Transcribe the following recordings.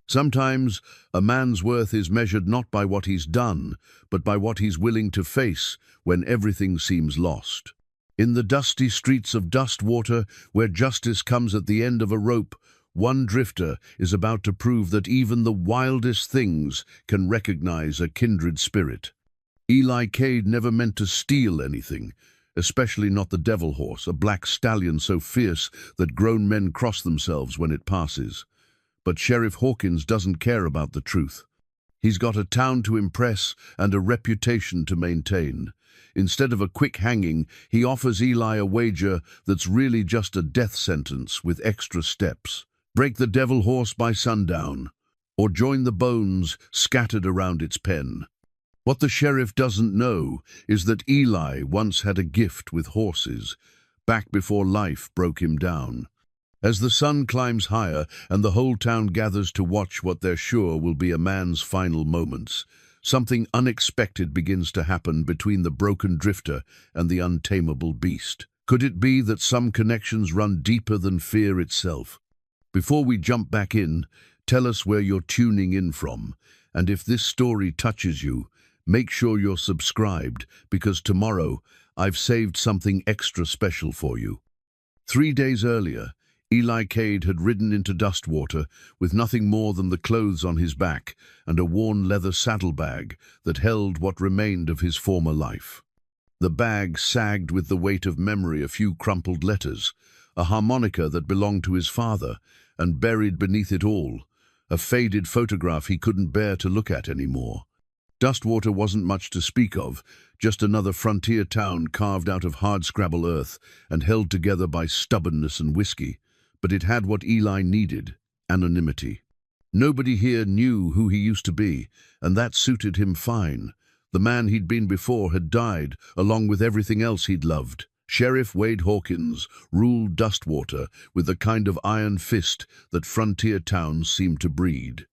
Sometimes a man's worth is measured not by what he's done, but by what he's willing to face when everything seems lost. In the dusty streets of Dustwater, where justice comes at the end of a rope, one drifter is about to prove that even the wildest things can recognize a kindred spirit. Eli Cade never meant to steal anything, especially not the devil horse, a black stallion so fierce that grown men cross themselves when it passes. But Sheriff Hawkins doesn't care about the truth. He's got a town to impress and a reputation to maintain. Instead of a quick hanging, he offers Eli a wager that's really just a death sentence with extra steps. Break the devil horse by sundown, or join the bones scattered around its pen. What the sheriff doesn't know is that Eli once had a gift with horses, back before life broke him down. As the sun climbs higher and the whole town gathers to watch what they're sure will be a man's final moments, something unexpected begins to happen between the broken drifter and the untamable beast. Could it be that some connections run deeper than fear itself? Before we jump back in, tell us where you're tuning in from, and if this story touches you, make sure you're subscribed, because tomorrow I've saved something extra special for you. 3 days earlier, Eli Cade had ridden into Dustwater with nothing more than the clothes on his back and a worn leather saddlebag that held what remained of his former life. The bag sagged with the weight of memory, a few crumpled letters, a harmonica that belonged to his father, and buried beneath it all, a faded photograph he couldn't bear to look at anymore. Dustwater wasn't much to speak of, just another frontier town carved out of hardscrabble earth and held together by stubbornness and whiskey. But it had what Eli needed: anonymity. Nobody here knew who he used to be, and that suited him fine. The man he'd been before had died, along with everything else he'd loved. Sheriff Wade Hawkins ruled Dustwater with the kind of iron fist that frontier towns seem to breed.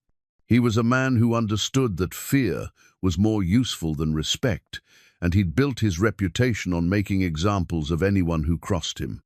He was a man who understood that fear was more useful than respect, and he'd built his reputation on making examples of anyone who crossed him.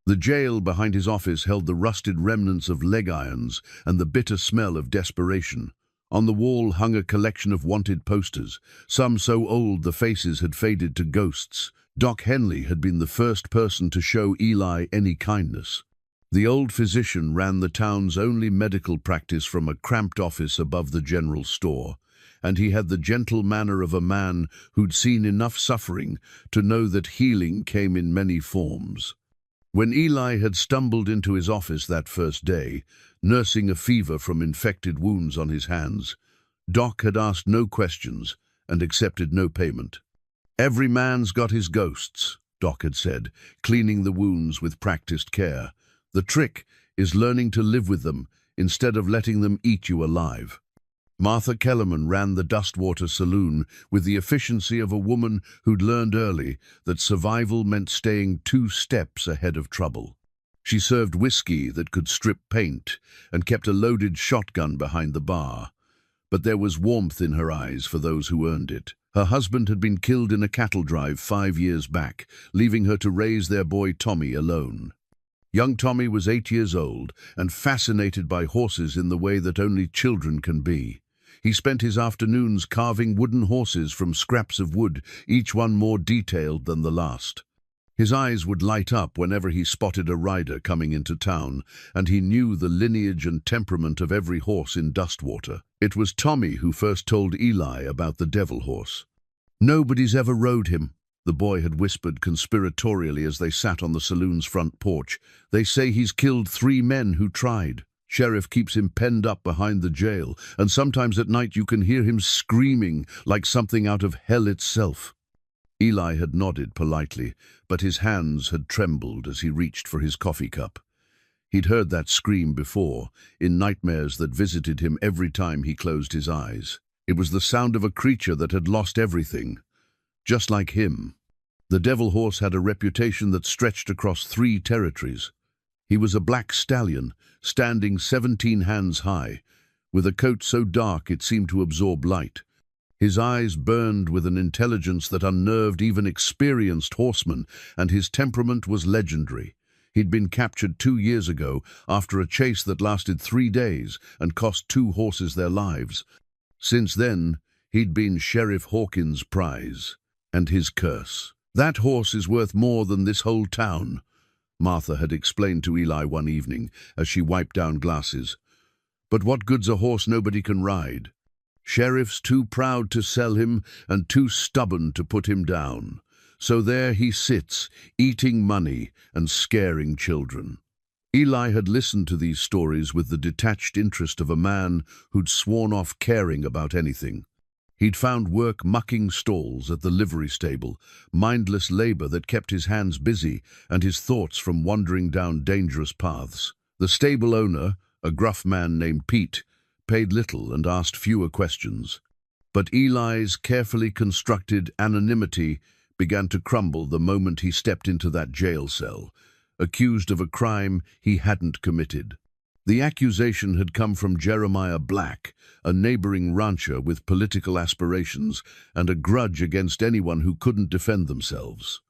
The jail behind his office held the rusted remnants of leg irons and the bitter smell of desperation. On the wall hung a collection of wanted posters, some so old the faces had faded to ghosts. Doc Henley had been the first person to show Eli any kindness. The old physician ran the town's only medical practice from a cramped office above the general store, and he had the gentle manner of a man who'd seen enough suffering to know that healing came in many forms. When Eli had stumbled into his office that first day, nursing a fever from infected wounds on his hands, Doc had asked no questions and accepted no payment. "Every man's got his ghosts," Doc had said, cleaning the wounds with practiced care. "The trick is learning to live with them instead of letting them eat you alive." Martha Kellerman ran the Dustwater Saloon with the efficiency of a woman who'd learned early that survival meant staying 2 steps ahead of trouble. She served whiskey that could strip paint and kept a loaded shotgun behind the bar. But there was warmth in her eyes for those who earned it. Her husband had been killed in a cattle drive 5 years back, leaving her to raise their boy Tommy alone. Young Tommy was 8 years old and fascinated by horses in the way that only children can be. He spent his afternoons carving wooden horses from scraps of wood, each one more detailed than the last. His eyes would light up whenever he spotted a rider coming into town, and he knew the lineage and temperament of every horse in Dustwater. It was Tommy who first told Eli about the devil horse. "Nobody's ever rode him," the boy had whispered conspiratorially as they sat on the saloon's front porch. "They say he's killed 3 men who tried. Sheriff keeps him penned up behind the jail, and sometimes at night you can hear him screaming like something out of hell itself." Eli had nodded politely, but his hands had trembled as he reached for his coffee cup. He'd heard that scream before, in nightmares that visited him every time he closed his eyes. It was the sound of a creature that had lost everything, just like him. The devil horse had a reputation that stretched across 3 territories. He was a black stallion, standing 17 hands high, with a coat so dark it seemed to absorb light. His eyes burned with an intelligence that unnerved even experienced horsemen, and his temperament was legendary. He'd been captured 2 years ago after a chase that lasted 3 days and cost 2 horses their lives. Since then, he'd been Sheriff Hawkins' prize and his curse. "That horse is worth more than this whole town," Martha had explained to Eli one evening as she wiped down glasses. "But what good's a horse nobody can ride? Sheriff's too proud to sell him and too stubborn to put him down. So there he sits, eating money and scaring children." Eli had listened to these stories with the detached interest of a man who'd sworn off caring about anything. He'd found work mucking stalls at the livery stable, mindless labor that kept his hands busy and his thoughts from wandering down dangerous paths. The stable owner, a gruff man named Pete, paid little and asked fewer questions. But Eli's carefully constructed anonymity began to crumble the moment he stepped into that jail cell, accused of a crime he hadn't committed. The accusation had come from Jeremiah Black, a neighboring rancher with political aspirations and a grudge against anyone who couldn't defend themselves.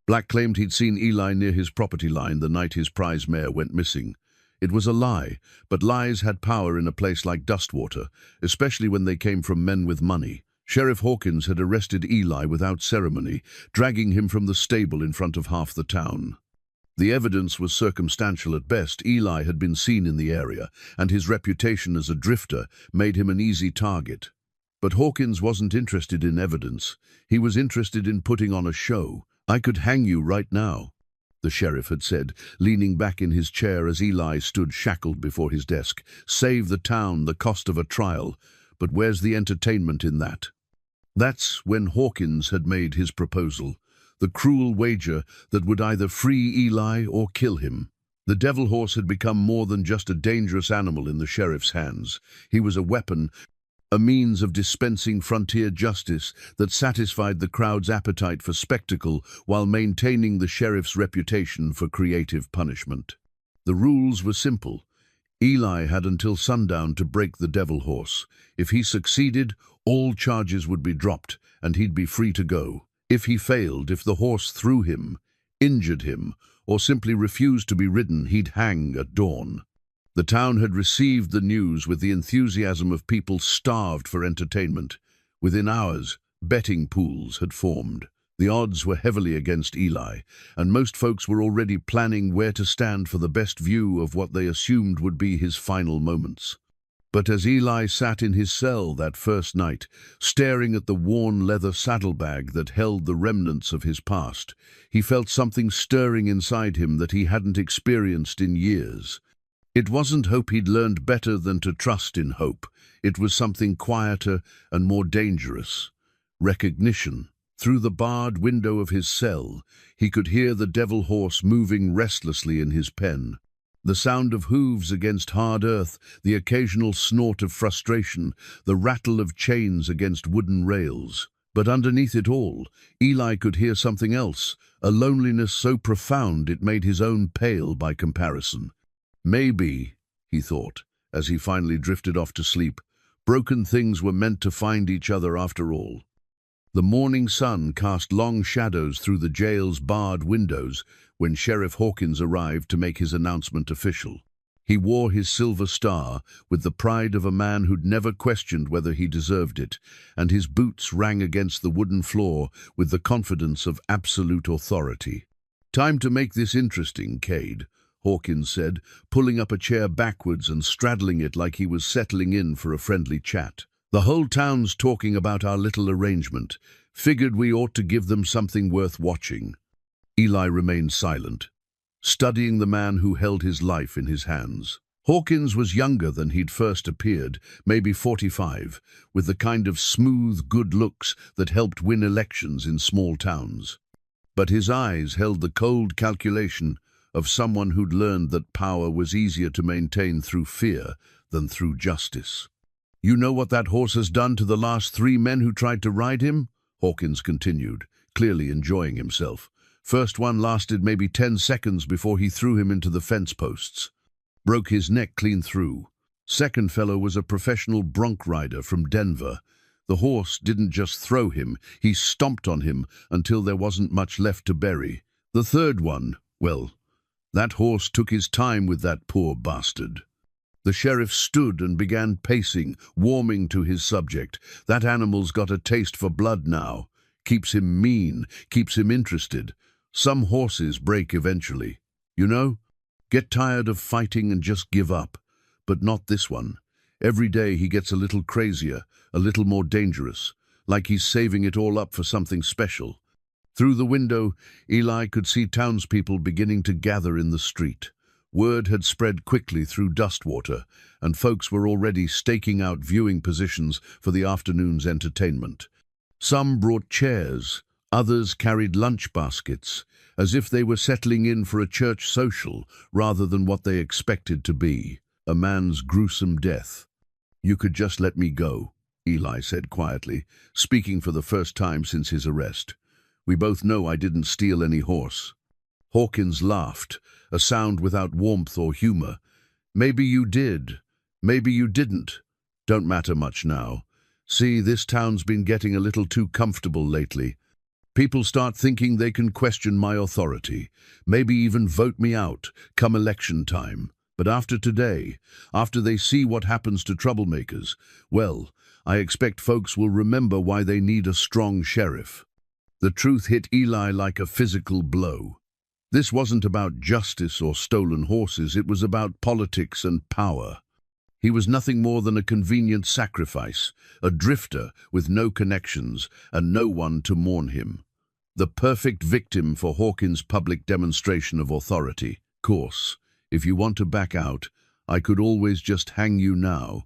Black claimed he'd seen Eli near his property line the night his prize mare went missing. It was a lie, but lies had power in a place like Dustwater, especially when they came from men with money. Sheriff Hawkins had arrested Eli without ceremony, dragging him from the stable in front of half the town. The evidence was circumstantial at best. Eli had been seen in the area, and his reputation as a drifter made him an easy target. But Hawkins wasn't interested in evidence. He was interested in putting on a show. "I could hang you right now," the sheriff had said, leaning back in his chair as Eli stood shackled before his desk. "Save the town, the cost of a trial. But where's the entertainment in that?" That's when Hawkins had made his proposal, the cruel wager that would either free Eli or kill him. The devil horse had become more than just a dangerous animal in the sheriff's hands. He was a weapon, a means of dispensing frontier justice that satisfied the crowd's appetite for spectacle while maintaining the sheriff's reputation for creative punishment. The rules were simple. Eli had until sundown to break the devil horse. If he succeeded, all charges would be dropped and he'd be free to go. If he failed, if the horse threw him, injured him, or simply refused to be ridden, he'd hang at dawn. The town had received the news with the enthusiasm of people starved for entertainment. Within hours, betting pools had formed. The odds were heavily against Eli, and most folks were already planning where to stand for the best view of what they assumed would be his final moments. But as Eli sat in his cell that first night, staring at the worn leather saddlebag that held the remnants of his past, he felt something stirring inside him that he hadn't experienced in years. It wasn't hope. He'd learned better than to trust in hope. It was something quieter and more dangerous. Recognition. Through the barred window of his cell, he could hear the devil horse moving restlessly in his pen. The sound of hooves against hard earth, the occasional snort of frustration, the rattle of chains against wooden rails. But underneath it all, Eli could hear something else, a loneliness so profound it made his own pale by comparison. Maybe, he thought, as he finally drifted off to sleep, broken things were meant to find each other after all. The morning sun cast long shadows through the jail's barred windows when Sheriff Hawkins arrived to make his announcement official. He wore his silver star with the pride of a man who'd never questioned whether he deserved it, and his boots rang against the wooden floor with the confidence of absolute authority. "Time to make this interesting, Cade," Hawkins said, pulling up a chair backwards and straddling it like he was settling in for a friendly chat. "The whole town's talking about our little arrangement. Figured we ought to give them something worth watching." Eli remained silent, studying the man who held his life in his hands. Hawkins was younger than he'd first appeared, maybe 45, with the kind of smooth, good looks that helped win elections in small towns. But his eyes held the cold calculation of someone who'd learned that power was easier to maintain through fear than through justice. "You know what that horse has done to the last 3 men who tried to ride him?" Hawkins continued, clearly enjoying himself. "First one lasted maybe 10 seconds before he threw him into the fence posts. Broke his neck clean through. Second fellow was a professional bronc rider from Denver. The horse didn't just throw him, he stomped on him until there wasn't much left to bury. The third one, well, That horse took his time with that poor bastard. The sheriff stood and began pacing, warming to his subject. That animal's got a taste for blood now. Keeps him mean, keeps him interested. Some horses break eventually. You know, get tired of fighting and just give up. But not this one. Every day he gets a little crazier, a little more dangerous, like he's saving it all up for something special. Through the window, Eli could see townspeople beginning to gather in the street. Word had spread quickly through Dustwater, and folks were already staking out viewing positions for the afternoon's entertainment. Some brought chairs, others carried lunch baskets, as if they were settling in for a church social rather than what they expected to be, a man's gruesome death. "You could just let me go," Eli said quietly, speaking for the first time since his arrest. "We both know I didn't steal any horse." Hawkins laughed, a sound without warmth or humor. "Maybe you did. Maybe you didn't. Don't matter much now. See, this town's been getting a little too comfortable lately. People start thinking they can question my authority, maybe even vote me out come election time. But after today, after they see what happens to troublemakers, well, I expect folks will remember why they need a strong sheriff." The truth hit Eli like a physical blow. This wasn't about justice or stolen horses, it was about politics and power. He was nothing more than a convenient sacrifice, a drifter with no connections and no one to mourn him. The perfect victim for Hawkins' public demonstration of authority. "Course, if you want to back out, I could always just hang you now,"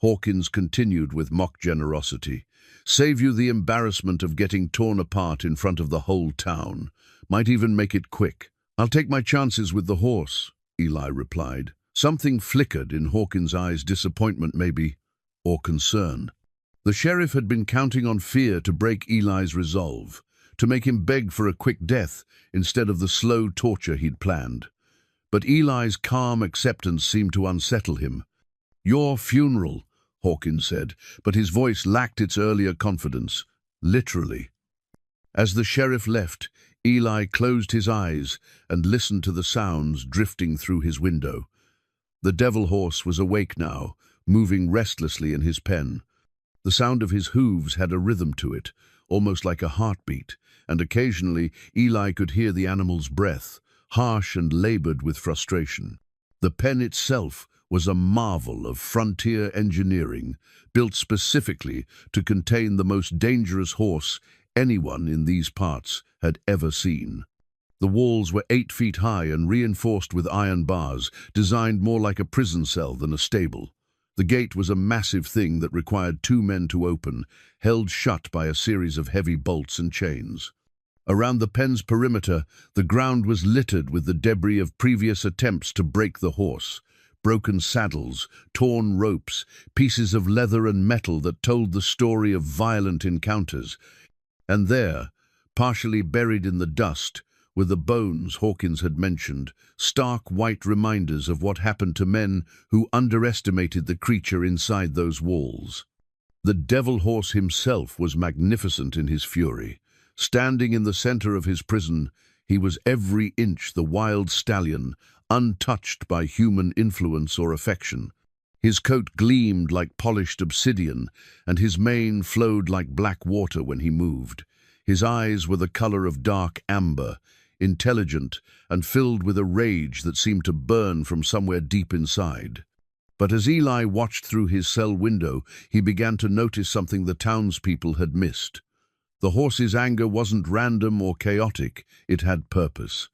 Hawkins continued with mock generosity. "Save you the embarrassment of getting torn apart in front of the whole town. Might even make it quick." "I'll take my chances with the horse," Eli replied. Something flickered in Hawkins' eyes, disappointment maybe, or concern. The sheriff had been counting on fear to break Eli's resolve, to make him beg for a quick death instead of the slow torture he'd planned. But Eli's calm acceptance seemed to unsettle him. "Your funeral," Hawkins said, but his voice lacked its earlier confidence. "Literally." As the sheriff left, Eli closed his eyes and listened to the sounds drifting through his window. The devil horse was awake now, moving restlessly in his pen. The sound of his hooves had a rhythm to it, almost like a heartbeat, and occasionally Eli could hear the animal's breath, harsh and labored with frustration. The pen itself was a marvel of frontier engineering, built specifically to contain the most dangerous horse anyone in these parts had ever seen. The walls were 8 feet high and reinforced with iron bars, designed more like a prison cell than a stable. The gate was a massive thing that required 2 men to open, held shut by a series of heavy bolts and chains. Around the pen's perimeter, the ground was littered with the debris of previous attempts to break the horse. Broken saddles, torn ropes, pieces of leather and metal that told the story of violent encounters. And there, partially buried in the dust, were the bones Hawkins had mentioned, stark white reminders of what happened to men who underestimated the creature inside those walls. The devil horse himself was magnificent in his fury. Standing in the center of his prison, he was every inch the wild stallion, untouched by human influence or affection. His coat gleamed like polished obsidian, and his mane flowed like black water when he moved. His eyes were the color of dark amber, intelligent and filled with a rage that seemed to burn from somewhere deep inside. But as Eli watched through his cell window, he began to notice something the townspeople had missed. The horse's anger wasn't random or chaotic, it had purpose.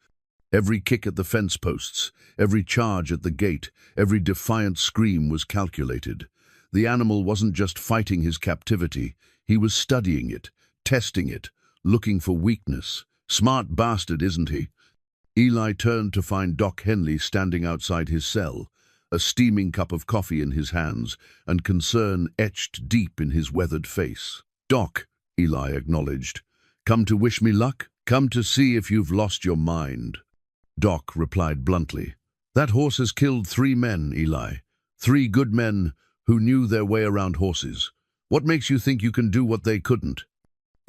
Every kick at the fence posts, every charge at the gate, every defiant scream was calculated. The animal wasn't just fighting his captivity, he was studying it, testing it, looking for weakness. Smart bastard, isn't he? Eli turned to find Doc Henley standing outside his cell, a steaming cup of coffee in his hands, and concern etched deep in his weathered face. "Doc," Eli acknowledged, "come to wish me luck? Come to see if you've lost your mind." Doc replied bluntly, "That horse has killed 3 men, Eli. 3 good men who knew their way around horses. What makes you think you can do what they couldn't?"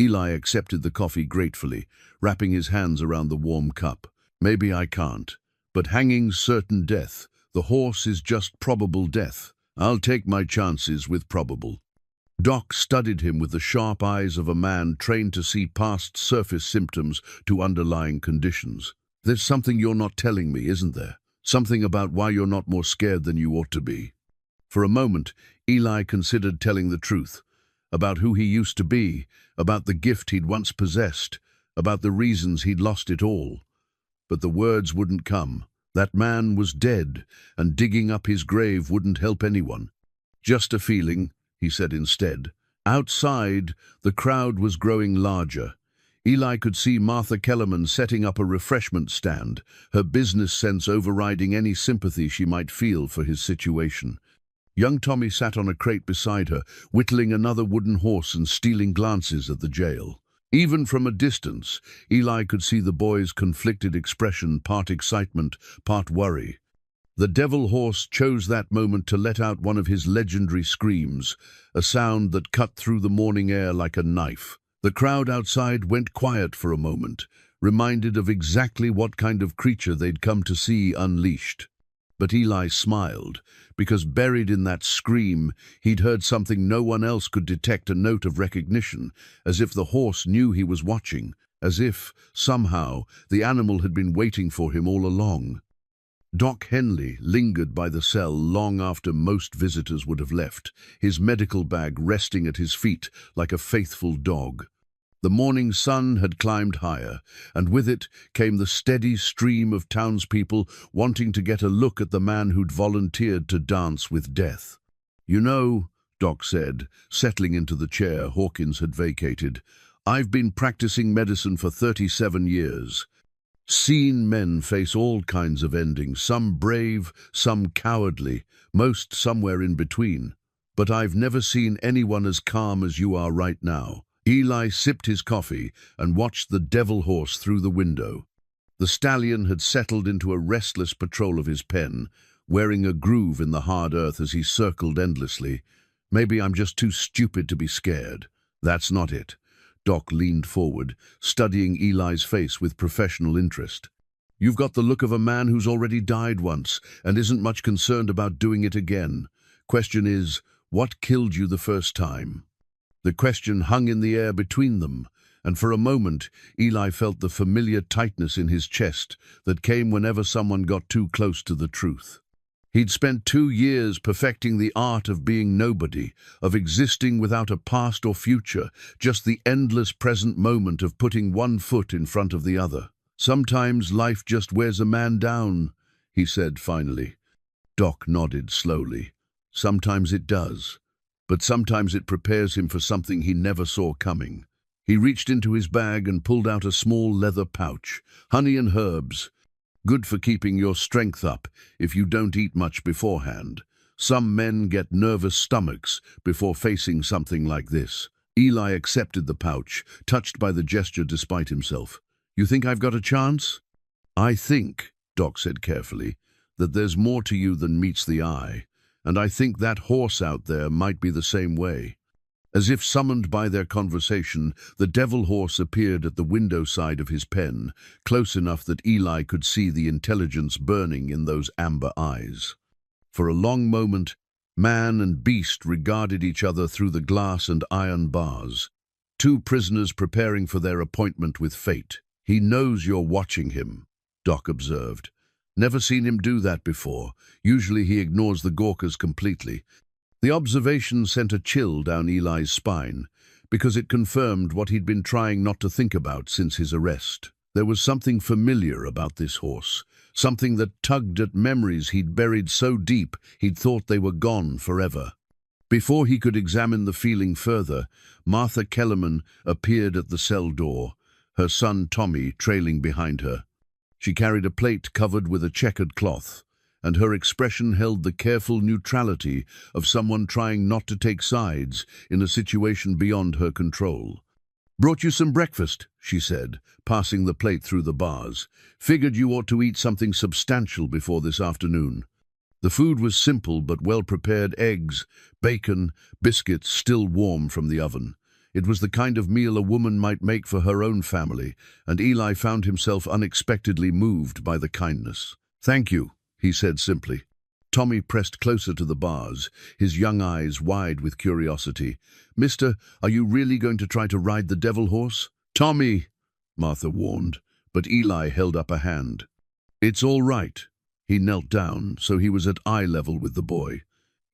Eli accepted the coffee gratefully, wrapping his hands around the warm cup. "Maybe I can't, But hanging's certain death. The horse is just probable death. I'll take my chances with probable. Doc studied him with the sharp eyes of a man trained to see past surface symptoms to underlying conditions. There's something you're not telling me, isn't there? Something about why you're not more scared than you ought to be. For a moment, Eli considered telling the truth. About who he used to be, about the gift he'd once possessed, about the reasons he'd lost it all. But the words wouldn't come. That man was dead, and digging up his grave wouldn't help anyone. Just a feeling, he said instead. Outside, the crowd was growing larger. Eli could see Martha Kellerman setting up a refreshment stand, her business sense overriding any sympathy she might feel for his situation. Young Tommy sat on a crate beside her, whittling another wooden horse and stealing glances at the jail. Even from a distance, Eli could see the boy's conflicted expression, part excitement, part worry. The devil horse chose that moment to let out one of his legendary screams, a sound that cut through the morning air like a knife. The crowd outside went quiet for a moment, reminded of exactly what kind of creature they'd come to see unleashed. But Eli smiled, because buried in that scream, he'd heard something no one else could detect, a note of recognition, as if the horse knew he was watching, as if, somehow, the animal had been waiting for him all along. Doc Henley lingered by the cell long after most visitors would have left, his medical bag resting at his feet like a faithful dog. The morning sun had climbed higher, and with it came the steady stream of townspeople wanting to get a look at the man who'd volunteered to dance with death. "You know," Doc said, settling into the chair Hawkins had vacated, "I've been practicing medicine for 37 years. Seen men face all kinds of endings, some brave, some cowardly, most somewhere in between. But I've never seen anyone as calm as you are right now." Eli sipped his coffee and watched the devil horse through the window. The stallion had settled into a restless patrol of his pen, wearing a groove in the hard earth as he circled endlessly. "Maybe I'm just too stupid to be scared." "That's not it." Doc leaned forward, studying Eli's face with professional interest. "You've got the look of a man who's already died once and isn't much concerned about doing it again. Question is, what killed you the first time?" The question hung in the air between them, and for a moment Eli felt the familiar tightness in his chest that came whenever someone got too close to the truth. He'd spent 2 years perfecting the art of being nobody, of existing without a past or future, just the endless present moment of putting one foot in front of the other. "Sometimes life just wears a man down," he said finally. Doc nodded slowly. "Sometimes it does. But sometimes it prepares him for something he never saw coming." He reached into his bag and pulled out a small leather pouch. "Honey and herbs. Good for keeping your strength up if you don't eat much beforehand. Some men get nervous stomachs before facing something like this." Eli accepted the pouch, touched by the gesture despite himself. "You think I've got a chance?" "I think," Doc said carefully, "that there's more to you than meets the eye. And I think that horse out there might be the same way." As if summoned by their conversation, the devil horse appeared at the window side of his pen, close enough that Eli could see the intelligence burning in those amber eyes. For a long moment, man and beast regarded each other through the glass and iron bars. Two prisoners preparing for their appointment with fate. "He knows you're watching him," Doc observed. "Never seen him do that before. Usually he ignores the Gawkers completely." The observation sent a chill down Eli's spine, because it confirmed what he'd been trying not to think about since his arrest. There was something familiar about this horse, something that tugged at memories he'd buried so deep he'd thought they were gone forever. Before he could examine the feeling further, Martha Kellerman appeared at the cell door, her son Tommy trailing behind her. She carried a plate covered with a checkered cloth, and her expression held the careful neutrality of someone trying not to take sides in a situation beyond her control. "Brought you some breakfast," she said, passing the plate through the bars. "Figured you ought to eat something substantial before this afternoon." The food was simple but well-prepared: eggs, bacon, biscuits still warm from the oven. It was the kind of meal a woman might make for her own family, and Eli found himself unexpectedly moved by the kindness. "Thank you," he said simply. Tommy pressed closer to the bars, his young eyes wide with curiosity. "Mister, are you really going to try to ride the devil horse?" "Tommy," Martha warned, but Eli held up a hand. "It's all right." He knelt down, so he was at eye level with the boy.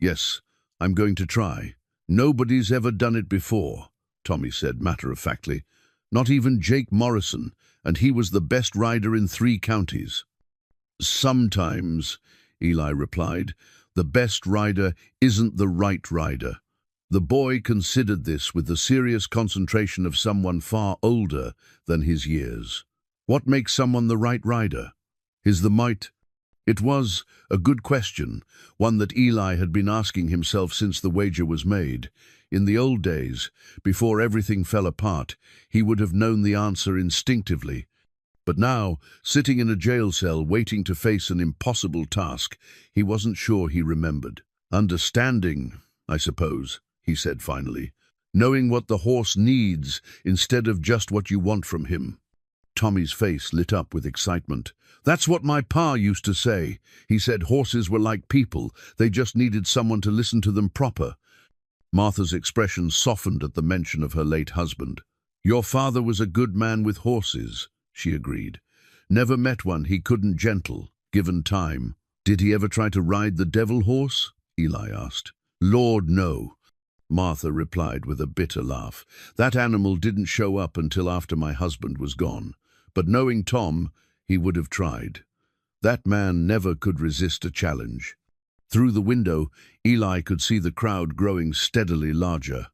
"Yes, I'm going to try. Nobody's ever done it before," Tommy said matter-of-factly. "Not even Jake Morrison, and he was the best rider in 3 counties. "Sometimes," Eli replied, "the best rider isn't the right rider." The boy considered this with the serious concentration of someone far older than his years. What makes someone the right rider? Is the might? It was a good question, one that Eli had been asking himself since the wager was made. In the old days, before everything fell apart, he would have known the answer instinctively. But now, sitting in a jail cell waiting to face an impossible task, he wasn't sure he remembered. "Understanding, I suppose," he said finally. "Knowing what the horse needs instead of just what you want from him." Tommy's face lit up with excitement. "That's what my pa used to say. He said horses were like people. They just needed someone to listen to them proper." Martha's expression softened at the mention of her late husband. "Your father was a good man with horses," she agreed. "Never met one he couldn't gentle, given time." "Did he ever try to ride the devil horse?" Eli asked. "Lord, no," Martha replied with a bitter laugh. "That animal didn't show up until after my husband was gone. But knowing Tom, he would have tried. That man never could resist a challenge." Through the window, Eli could see the crowd growing steadily larger.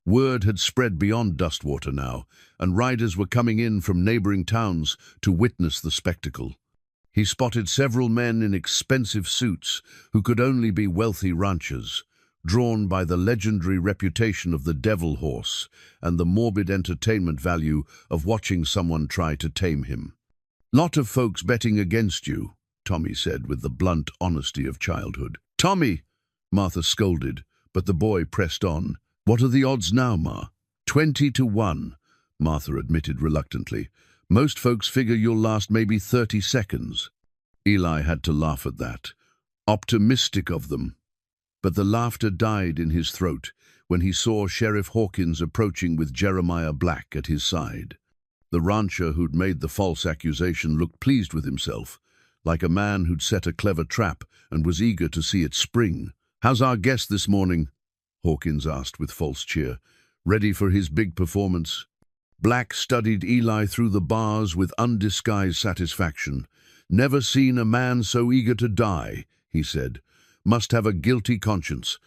Word had spread beyond Dustwater now, and riders were coming in from neighboring towns to witness the spectacle. He spotted several men in expensive suits who could only be wealthy ranchers, drawn by the legendary reputation of the devil horse and the morbid entertainment value of watching someone try to tame him. "Lot of folks betting against you," Tommy said with the blunt honesty of childhood. "Tommy!" Martha scolded, but the boy pressed on. "What are the odds now, Ma?" 20-1, Martha admitted reluctantly. "Most folks figure you'll last maybe 30 seconds. Eli had to laugh at that. Optimistic of them. But the laughter died in his throat when he saw Sheriff Hawkins approaching with Jeremiah Black at his side. The rancher who'd made the false accusation looked pleased with himself, like a man who'd set a clever trap and was eager to see it spring. "How's our guest this morning?" Hawkins asked with false cheer. "Ready for his big performance?" Black studied Eli through the bars with undisguised satisfaction. "Never seen a man so eager to die," he said. "Must have a guilty conscience."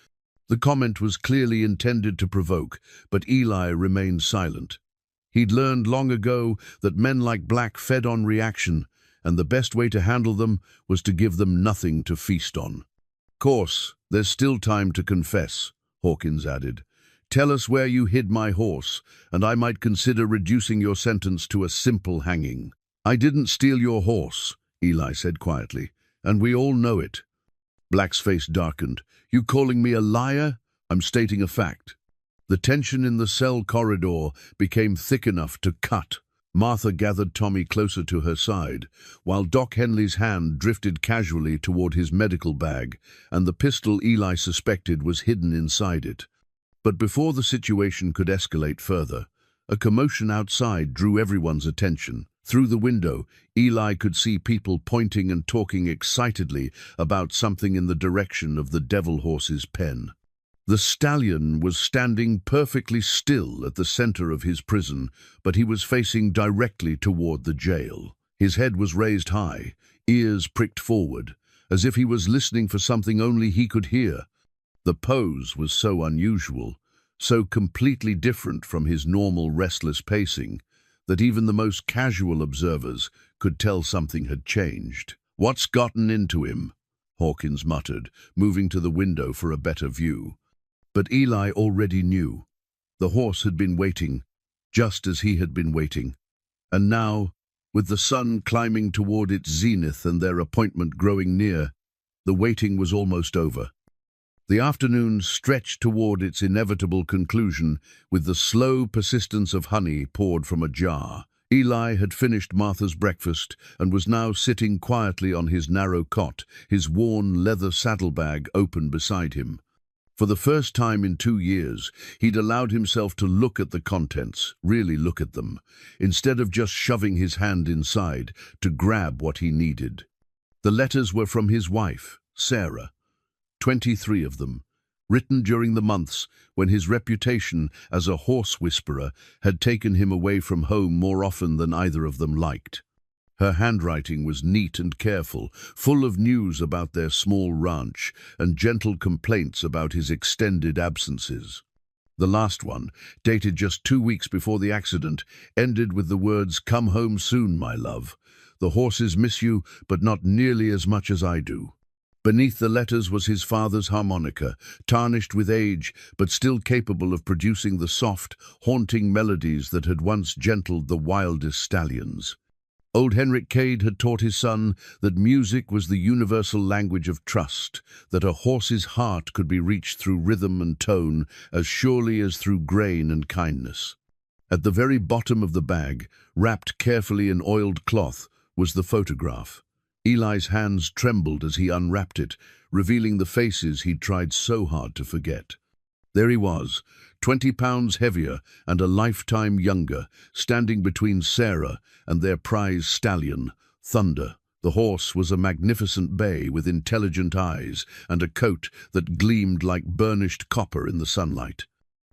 The comment was clearly intended to provoke, but Eli remained silent. He'd learned long ago that men like Black fed on reaction, and the best way to handle them was to give them nothing to feast on. "Course, there's still time to confess," Hawkins added. "Tell us where you hid my horse, and I might consider reducing your sentence to a simple hanging." "I didn't steal your horse," Eli said quietly, "and we all know it." Black's face darkened. "You calling me a liar?" "I'm stating a fact." The tension in the cell corridor became thick enough to cut. Martha gathered Tommy closer to her side, while Doc Henley's hand drifted casually toward his medical bag, and the pistol Eli suspected was hidden inside it. But before the situation could escalate further, a commotion outside drew everyone's attention. Through the window, Eli could see people pointing and talking excitedly about something in the direction of the devil horse's pen. The stallion was standing perfectly still at the center of his prison, but he was facing directly toward the jail. His head was raised high, ears pricked forward, as if he was listening for something only he could hear. The pose was so unusual, so completely different from his normal restless pacing, that even the most casual observers could tell something had changed. "What's gotten into him?" Hawkins muttered, moving to the window for a better view. But Eli already knew. The horse had been waiting, just as he had been waiting. And now, with the sun climbing toward its zenith and their appointment growing near, the waiting was almost over. The afternoon stretched toward its inevitable conclusion with the slow persistence of honey poured from a jar, Eli had finished Martha's breakfast and was now sitting quietly on his narrow cot, his worn leather saddlebag open beside him. For the first time in 2 years, he'd allowed himself to look at the contents, really look at them, instead of just shoving his hand inside to grab what he needed. The letters were from his wife, Sarah, 23 of them, written during the months when his reputation as a horse whisperer had taken him away from home more often than either of them liked. Her handwriting was neat and careful, full of news about their small ranch and gentle complaints about his extended absences. The last one, dated just 2 weeks before the accident, ended with the words, "Come home soon, my love. The horses miss you, but not nearly as much as I do." Beneath the letters was his father's harmonica, tarnished with age, but still capable of producing the soft, haunting melodies that had once gentled the wildest stallions. Old Henrik Cade had taught his son that music was the universal language of trust, that a horse's heart could be reached through rhythm and tone as surely as through grain and kindness. At the very bottom of the bag, wrapped carefully in oiled cloth, was the photograph. Eli's hands trembled as he unwrapped it, revealing the faces he'd tried so hard to forget. There he was, 20 pounds heavier and a lifetime younger, standing between Sarah and their prize stallion, Thunder. The horse was a magnificent bay with intelligent eyes and a coat that gleamed like burnished copper in the sunlight.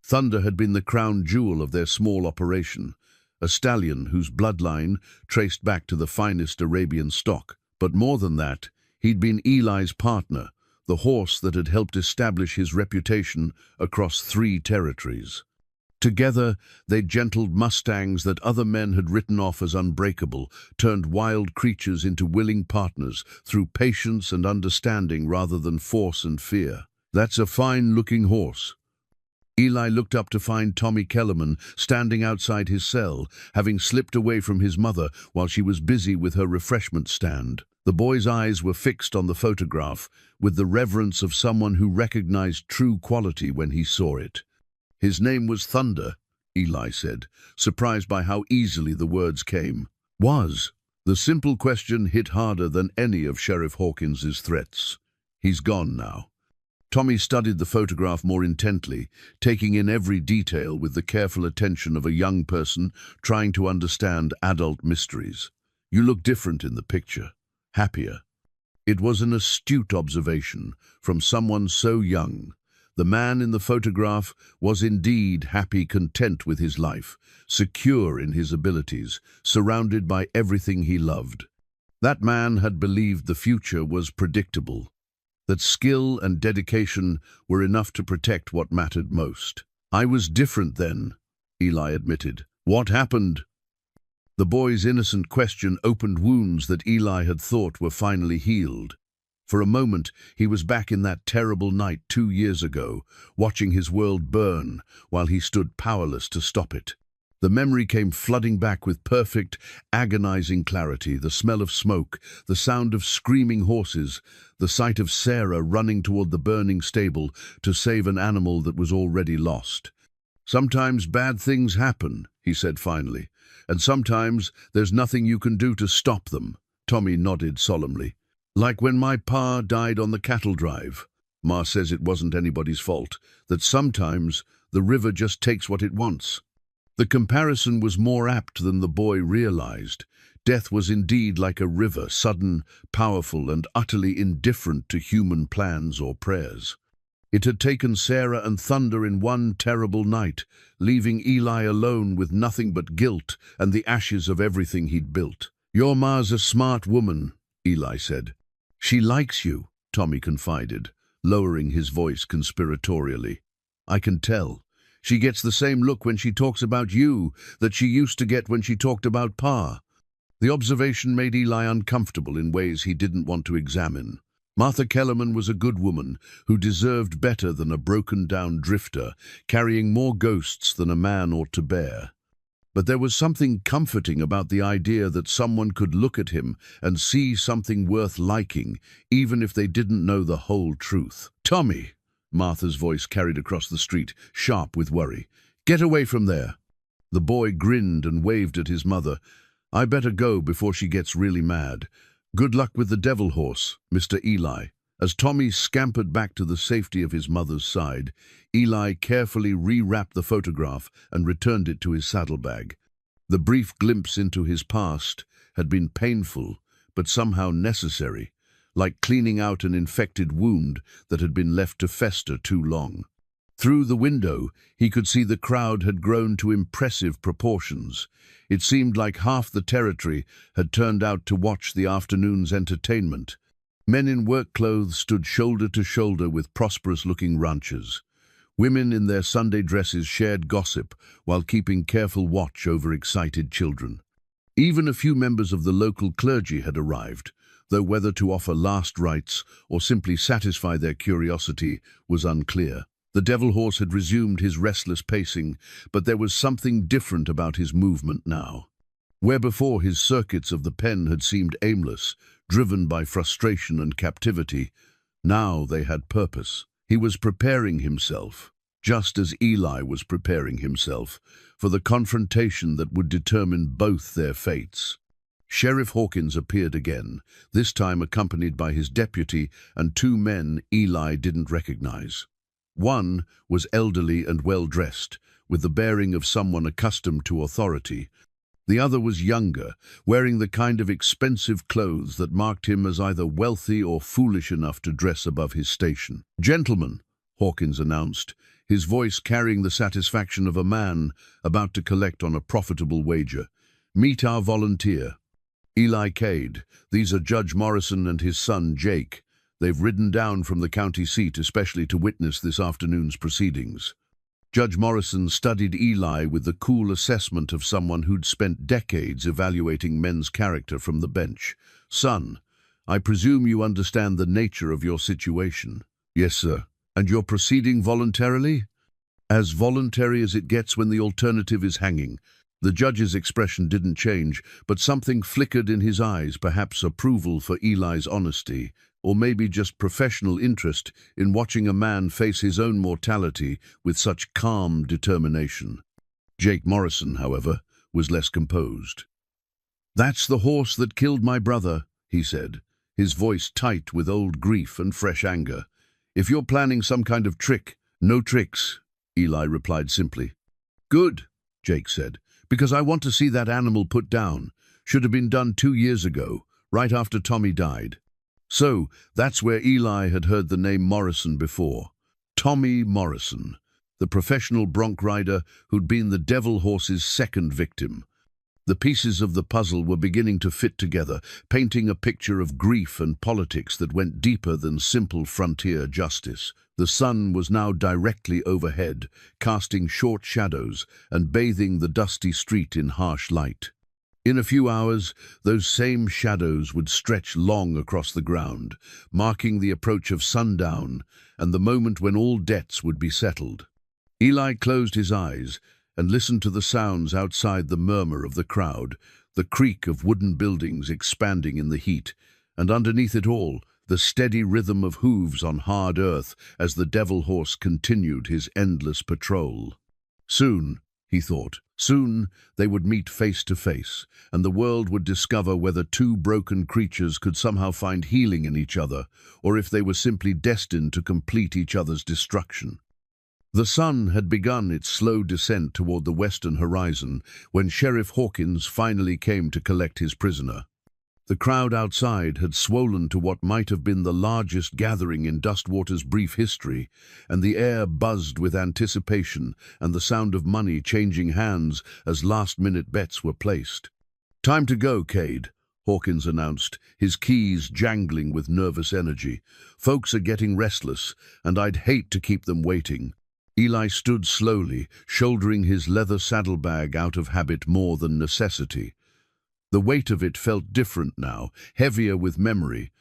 Thunder had been the crown jewel of their small operation, a stallion whose bloodline traced back to the finest Arabian stock. But more than that, he'd been Eli's partner, the horse that had helped establish his reputation across 3 territories. Together, they gentled mustangs that other men had written off as unbreakable, turned wild creatures into willing partners through patience and understanding rather than force and fear. "That's a fine-looking horse." Eli looked up to find Tommy Kellerman standing outside his cell, having slipped away from his mother while she was busy with her refreshment stand. The boy's eyes were fixed on the photograph with the reverence of someone who recognized true quality when he saw it. "His name was Thunder," Eli said, surprised by how easily the words came. "Was." The simple question hit harder than any of Sheriff Hawkins's threats. "He's gone now." Tommy studied the photograph more intently, taking in every detail with the careful attention of a young person trying to understand adult mysteries. "You look different in the picture, happier." It was an astute observation from someone so young. The man in the photograph was indeed happy, content with his life, secure in his abilities, surrounded by everything he loved. That man had believed the future was predictable, that skill and dedication were enough to protect what mattered most. "I was different then," Eli admitted. "What happened?" The boy's innocent question opened wounds that Eli had thought were finally healed. For a moment, he was back in that terrible night 2 years ago, watching his world burn while he stood powerless to stop it. The memory came flooding back with perfect, agonizing clarity, the smell of smoke, the sound of screaming horses, the sight of Sarah running toward the burning stable to save an animal that was already lost. "Sometimes bad things happen," he said finally, "and sometimes there's nothing you can do to stop them." Tommy nodded solemnly. "Like when my pa died on the cattle drive. Ma says it wasn't anybody's fault, that sometimes the river just takes what it wants." The comparison was more apt than the boy realized. Death was indeed like a river, sudden, powerful, and utterly indifferent to human plans or prayers. It had taken Sarah and Thunder in one terrible night, leaving Eli alone with nothing but guilt and the ashes of everything he'd built. "Your ma's a smart woman," Eli said. "She likes you," Tommy confided, lowering his voice conspiratorially. "I can tell. She gets the same look when she talks about you that she used to get when she talked about Pa." The observation made Eli uncomfortable in ways he didn't want to examine. Martha Kellerman was a good woman who deserved better than a broken-down drifter, carrying more ghosts than a man ought to bear. But there was something comforting about the idea that someone could look at him and see something worth liking, even if they didn't know the whole truth. "Tommy!" Martha's voice carried across the street, sharp with worry. "Get away from there." The boy grinned and waved at his mother. "I better go before she gets really mad. Good luck with the devil horse, Mr. Eli." As Tommy scampered back to the safety of his mother's side, Eli carefully rewrapped the photograph and returned it to his saddlebag. The brief glimpse into his past had been painful, but somehow necessary, like cleaning out an infected wound that had been left to fester too long. Through the window, he could see the crowd had grown to impressive proportions. It seemed like half the territory had turned out to watch the afternoon's entertainment. Men in work clothes stood shoulder to shoulder with prosperous-looking ranchers. Women in their Sunday dresses shared gossip while keeping careful watch over excited children. Even a few members of the local clergy had arrived, though whether to offer last rites or simply satisfy their curiosity was unclear. The devil horse had resumed his restless pacing, but there was something different about his movement now. Where before his circuits of the pen had seemed aimless, driven by frustration and captivity, now they had purpose. He was preparing himself, just as Eli was preparing himself, for the confrontation that would determine both their fates. Sheriff Hawkins appeared again, this time accompanied by his deputy and two men Eli didn't recognize. One was elderly and well-dressed, with the bearing of someone accustomed to authority. The other was younger, wearing the kind of expensive clothes that marked him as either wealthy or foolish enough to dress above his station. "Gentlemen," Hawkins announced, his voice carrying the satisfaction of a man about to collect on a profitable wager, "meet our volunteer. Eli Cade. These are Judge Morrison and his son, Jake. They've ridden down from the county seat especially to witness this afternoon's proceedings." Judge Morrison studied Eli with the cool assessment of someone who'd spent decades evaluating men's character from the bench. "Son, I presume you understand the nature of your situation." "Yes, sir." "And you're proceeding voluntarily?" "As voluntary as it gets when the alternative is hanging." The judge's expression didn't change, but something flickered in his eyes, perhaps approval for Eli's honesty, or maybe just professional interest in watching a man face his own mortality with such calm determination. Jake Morrison, however, was less composed. "That's the horse that killed my brother," he said, his voice tight with old grief and fresh anger. "If you're planning some kind of trick, no tricks," Eli replied simply. "Good," Jake said, "because I want to see that animal put down. Should have been done 2 years ago, right after Tommy died." So, that's where Eli had heard the name Morrison before. Tommy Morrison, the professional bronc rider who'd been the devil horse's second victim. The pieces of the puzzle were beginning to fit together, painting a picture of grief and politics that went deeper than simple frontier justice. The sun was now directly overhead, casting short shadows and bathing the dusty street in harsh light. In a few hours, those same shadows would stretch long across the ground, marking the approach of sundown and the moment when all debts would be settled. Eli closed his eyes and listened to the sounds outside, the murmur of the crowd, the creak of wooden buildings expanding in the heat, and underneath it all, the steady rhythm of hooves on hard earth as the devil horse continued his endless patrol. Soon, he thought, soon they would meet face to face, and the world would discover whether two broken creatures could somehow find healing in each other, or if they were simply destined to complete each other's destruction. The sun had begun its slow descent toward the western horizon when Sheriff Hawkins finally came to collect his prisoner. The crowd outside had swollen to what might have been the largest gathering in Dustwater's brief history, and the air buzzed with anticipation and the sound of money changing hands as last-minute bets were placed. "Time to go, Cade," Hawkins announced, his keys jangling with nervous energy. "Folks are getting restless, and I'd hate to keep them waiting." Eli stood slowly, shouldering his leather saddlebag out of habit more than necessity. The weight of it felt different now, heavier with memory,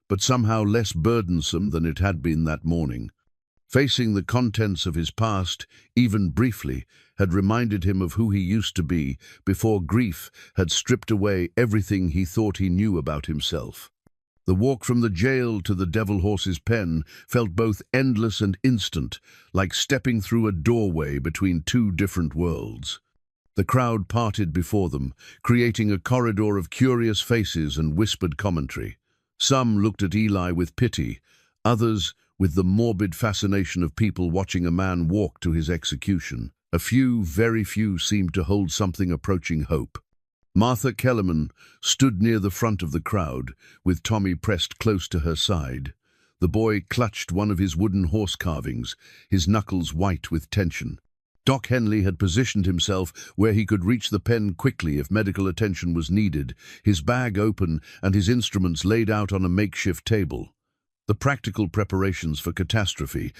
but somehow less burdensome than it had been that morning. Facing the contents of his past, even briefly, had reminded him of who he used to be before grief had stripped away everything he thought he knew about himself. The walk from the jail to the devil horse's pen felt both endless and instant, like stepping through a doorway between two different worlds. The crowd parted before them, creating a corridor of curious faces and whispered commentary. Some looked at Eli with pity, others with the morbid fascination of people watching a man walk to his execution. A few, very few, seemed to hold something approaching hope. Martha Kellerman stood near the front of the crowd, with Tommy pressed close to her side. The boy clutched one of his wooden horse carvings, his knuckles white with tension. Doc Henley had positioned himself where he could reach the pen quickly if medical attention was needed, his bag open and his instruments laid out on a makeshift table. The practical preparations for catastrophe.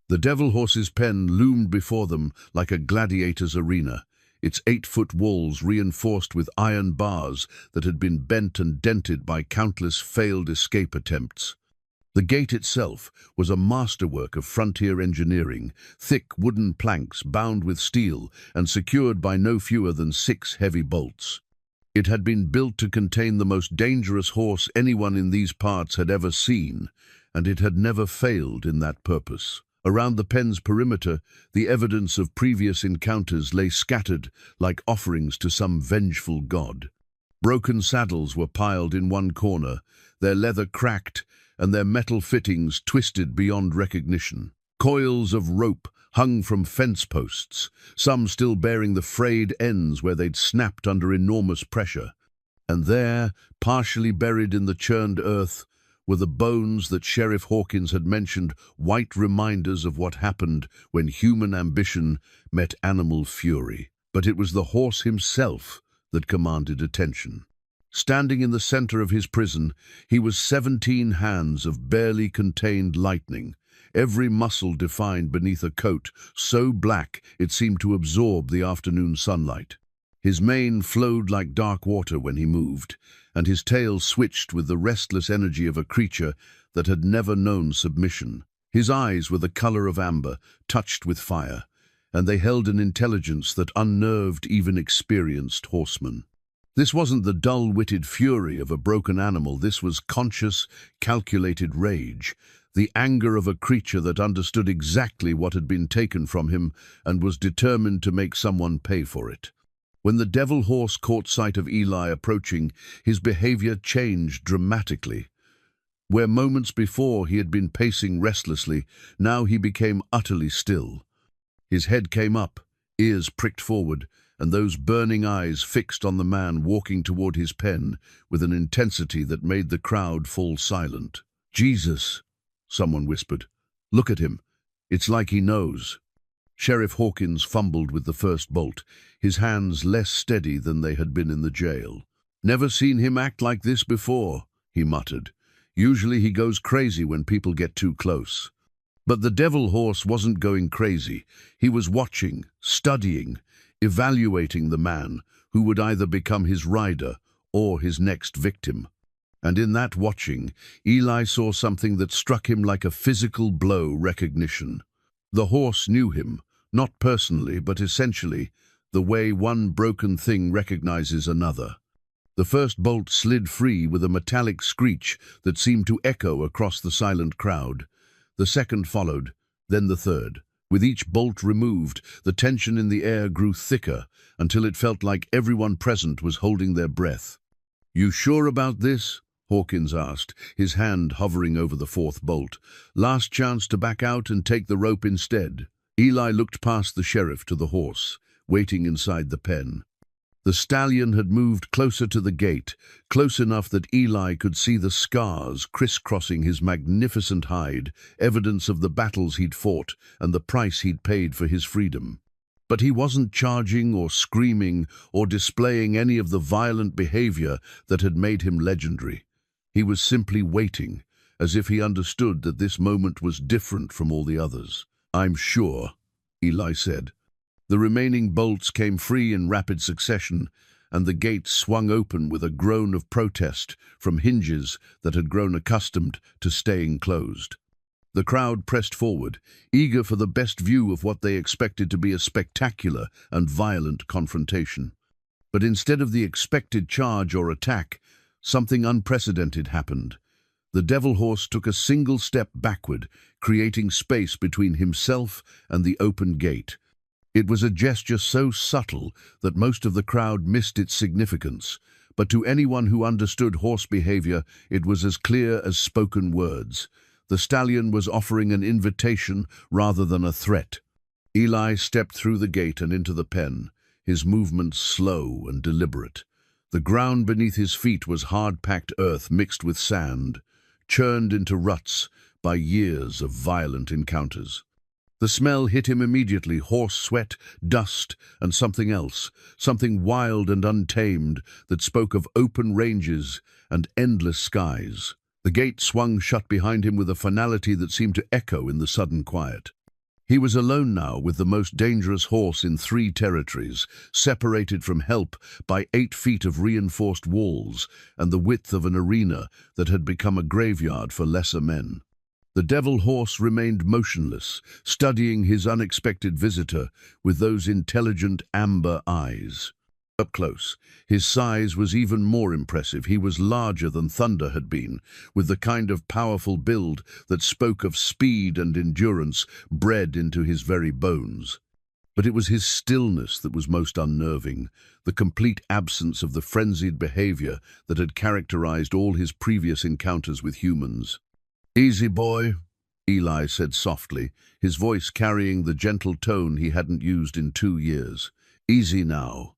The Devil Horse's pen loomed before them like a gladiator's arena, its 8-foot walls reinforced with iron bars that had been bent and dented by countless failed escape attempts. The gate itself was a masterwork of frontier engineering, thick wooden planks bound with steel and secured by no fewer than 6 heavy bolts. It had been built to contain the most dangerous horse anyone in these parts had ever seen, and it had never failed in that purpose. Around the pen's perimeter, the evidence of previous encounters lay scattered like offerings to some vengeful god. Broken saddles were piled in one corner, their leather cracked and their metal fittings twisted beyond recognition. Coils of rope hung from fence posts, some still bearing the frayed ends where they'd snapped under enormous pressure. And there, partially buried in the churned earth, were the bones that Sheriff Hawkins had mentioned, white reminders of what happened when human ambition met animal fury. But it was the horse himself that commanded attention. Standing in the center of his prison, he was 17 hands of barely contained lightning, every muscle defined beneath a coat so black it seemed to absorb the afternoon sunlight. His mane flowed like dark water when he moved, and his tail switched with the restless energy of a creature that had never known submission. His eyes were the color of amber, touched with fire, and they held an intelligence that unnerved even experienced horsemen. This wasn't the dull-witted fury of a broken animal. This was conscious, calculated rage, the anger of a creature that understood exactly what had been taken from him and was determined to make someone pay for it. When the Devil Horse caught sight of Eli approaching, his behavior changed dramatically. Where moments before he had been pacing restlessly, now he became utterly still. His head came up, ears pricked forward, and those burning eyes fixed on the man walking toward his pen with an intensity that made the crowd fall silent. "Jesus," someone whispered. "Look at him. It's like he knows." Sheriff Hawkins fumbled with the first bolt, his hands less steady than they had been in the jail. "Never seen him act like this before," he muttered. "Usually he goes crazy when people get too close." But the Devil Horse wasn't going crazy. He was watching, studying, evaluating the man who would either become his rider or his next victim. And in that watching, Eli saw something that struck him like a physical blow: recognition. The horse knew him, not personally, but essentially, the way one broken thing recognizes another. The first bolt slid free with a metallic screech that seemed to echo across the silent crowd. The second followed, then the third. With each bolt removed, the tension in the air grew thicker until it felt like everyone present was holding their breath. "You sure about this?" Hawkins asked, his hand hovering over the fourth bolt. "Last chance to back out and take the rope instead." Eli looked past the sheriff to the horse, waiting inside the pen. The stallion had moved closer to the gate, close enough that Eli could see the scars crisscrossing his magnificent hide, evidence of the battles he'd fought and the price he'd paid for his freedom. But he wasn't charging or screaming or displaying any of the violent behavior that had made him legendary. He was simply waiting, as if he understood that this moment was different from all the others. "I'm sure," Eli said. The remaining bolts came free in rapid succession, and the gate swung open with a groan of protest from hinges that had grown accustomed to staying closed. The crowd pressed forward, eager for the best view of what they expected to be a spectacular and violent confrontation. But instead of the expected charge or attack, something unprecedented happened. The Devil Horse took a single step backward, creating space between himself and the open gate. It was a gesture so subtle that most of the crowd missed its significance, but to anyone who understood horse behavior, it was as clear as spoken words. The stallion was offering an invitation rather than a threat. Eli stepped through the gate and into the pen, his movements slow and deliberate. The ground beneath his feet was hard-packed earth mixed with sand, churned into ruts by years of violent encounters. The smell hit him immediately: horse sweat, dust, and something else, something wild and untamed that spoke of open ranges and endless skies. The gate swung shut behind him with a finality that seemed to echo in the sudden quiet. He was alone now with the most dangerous horse in 3 territories, separated from help by 8 feet of reinforced walls and the width of an arena that had become a graveyard for lesser men. The devil horse remained motionless, studying his unexpected visitor with those intelligent amber eyes. Up close, his size was even more impressive. He was larger than Thunder had been, with the kind of powerful build that spoke of speed and endurance bred into his very bones. But it was his stillness that was most unnerving, the complete absence of the frenzied behavior that had characterized all his previous encounters with humans. "Easy, boy," Eli said softly, his voice carrying the gentle tone he hadn't used in 2 years. "Easy now."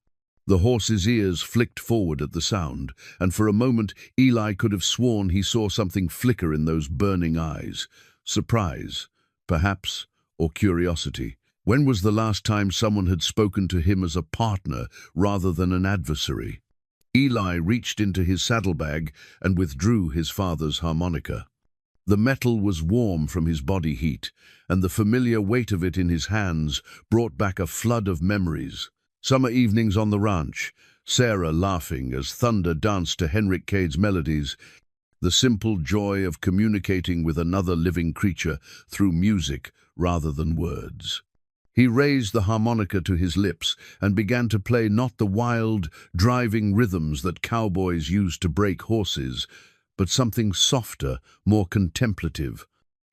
The horse's ears flicked forward at the sound, and for a moment Eli could have sworn he saw something flicker in those burning eyes. Surprise, perhaps, or curiosity. When was the last time someone had spoken to him as a partner rather than an adversary? Eli reached into his saddlebag and withdrew his father's harmonica. The metal was warm from his body heat, and the familiar weight of it in his hands brought back a flood of memories. Summer evenings on the ranch, Sarah laughing as Thunder danced to Henrik Cade's melodies, the simple joy of communicating with another living creature through music rather than words. He raised the harmonica to his lips and began to play not the wild, driving rhythms that cowboys used to break horses, but something softer, more contemplative.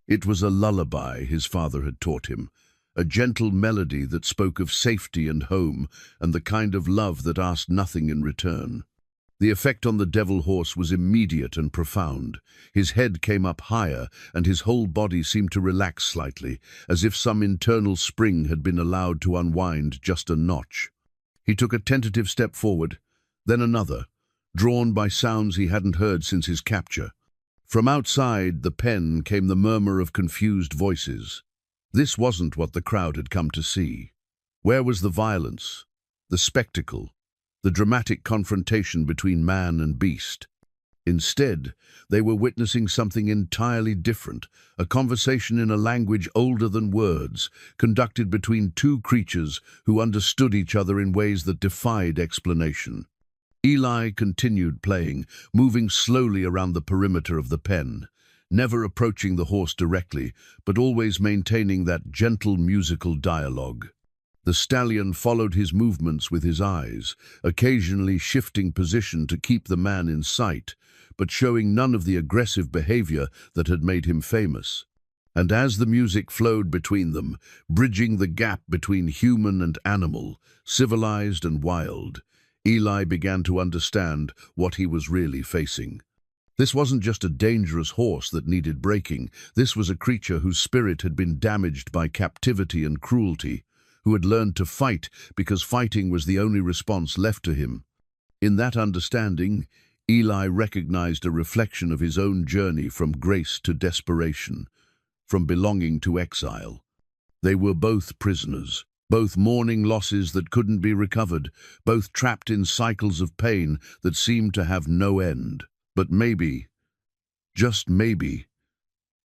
It was a lullaby his father had taught him, a gentle melody that spoke of safety and home and the kind of love that asked nothing in return. The effect on the devil horse was immediate and profound. His head came up higher and his whole body seemed to relax slightly, as if some internal spring had been allowed to unwind just a notch. He took a tentative step forward, then another, drawn by sounds he hadn't heard since his capture. From outside the pen came the murmur of confused voices. This wasn't what the crowd had come to see. Where was the violence, the spectacle, the dramatic confrontation between man and beast? Instead, they were witnessing something entirely different, a conversation in a language older than words, conducted between 2 creatures who understood each other in ways that defied explanation. Eli continued playing, moving slowly around the perimeter of the pen, never approaching the horse directly, but always maintaining that gentle musical dialogue. The stallion followed his movements with his eyes, occasionally shifting position to keep the man in sight, but showing none of the aggressive behavior that had made him famous. And as the music flowed between them, bridging the gap between human and animal, civilized and wild, Eli began to understand what he was really facing. This wasn't just a dangerous horse that needed breaking. This was a creature whose spirit had been damaged by captivity and cruelty, who had learned to fight because fighting was the only response left to him. In that understanding, Eli recognized a reflection of his own journey from grace to desperation, from belonging to exile. They were both prisoners, both mourning losses that couldn't be recovered, both trapped in cycles of pain that seemed to have no end. But maybe, just maybe,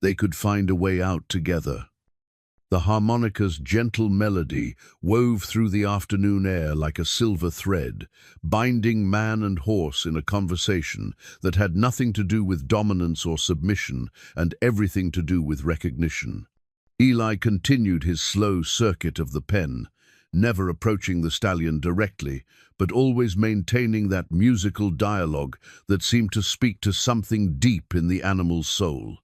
they could find a way out together. The harmonica's gentle melody wove through the afternoon air like a silver thread, binding man and horse in a conversation that had nothing to do with dominance or submission and everything to do with recognition. Eli continued his slow circuit of the pen, never approaching the stallion directly, but always maintaining that musical dialogue that seemed to speak to something deep in the animal's soul.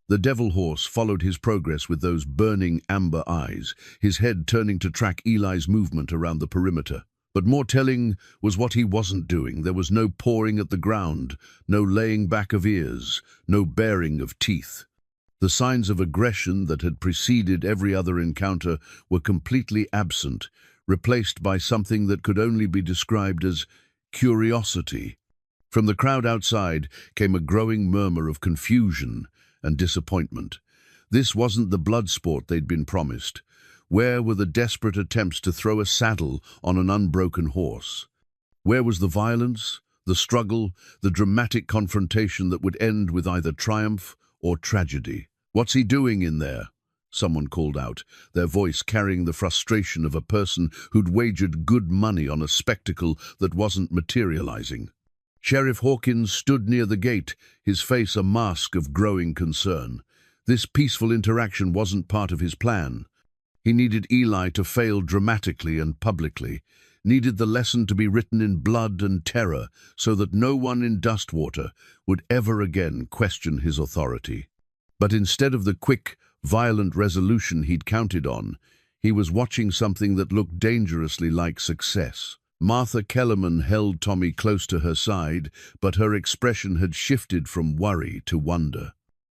The devil horse followed his progress with those burning amber eyes, his head turning to track Eli's movement around the perimeter. But more telling was what he wasn't doing. There was no pawing at the ground, no laying back of ears, no baring of teeth. The signs of aggression that had preceded every other encounter were completely absent, replaced by something that could only be described as curiosity. From the crowd outside came a growing murmur of confusion and disappointment. This wasn't the blood sport they'd been promised. Where were the desperate attempts to throw a saddle on an unbroken horse? Where was the violence, the struggle, the dramatic confrontation that would end with either triumph or tragedy? "What's he doing in there?" someone called out, their voice carrying the frustration of a person who'd wagered good money on a spectacle that wasn't materializing. Sheriff Hawkins stood near the gate, his face a mask of growing concern. This peaceful interaction wasn't part of his plan. He needed Eli to fail dramatically and publicly, needed the lesson to be written in blood and terror so that no one in Dustwater would ever again question his authority. But instead of the quick, violent resolution he'd counted on, he was watching something that looked dangerously like success. Martha Kellerman held Tommy close to her side, but her expression had shifted from worry to wonder.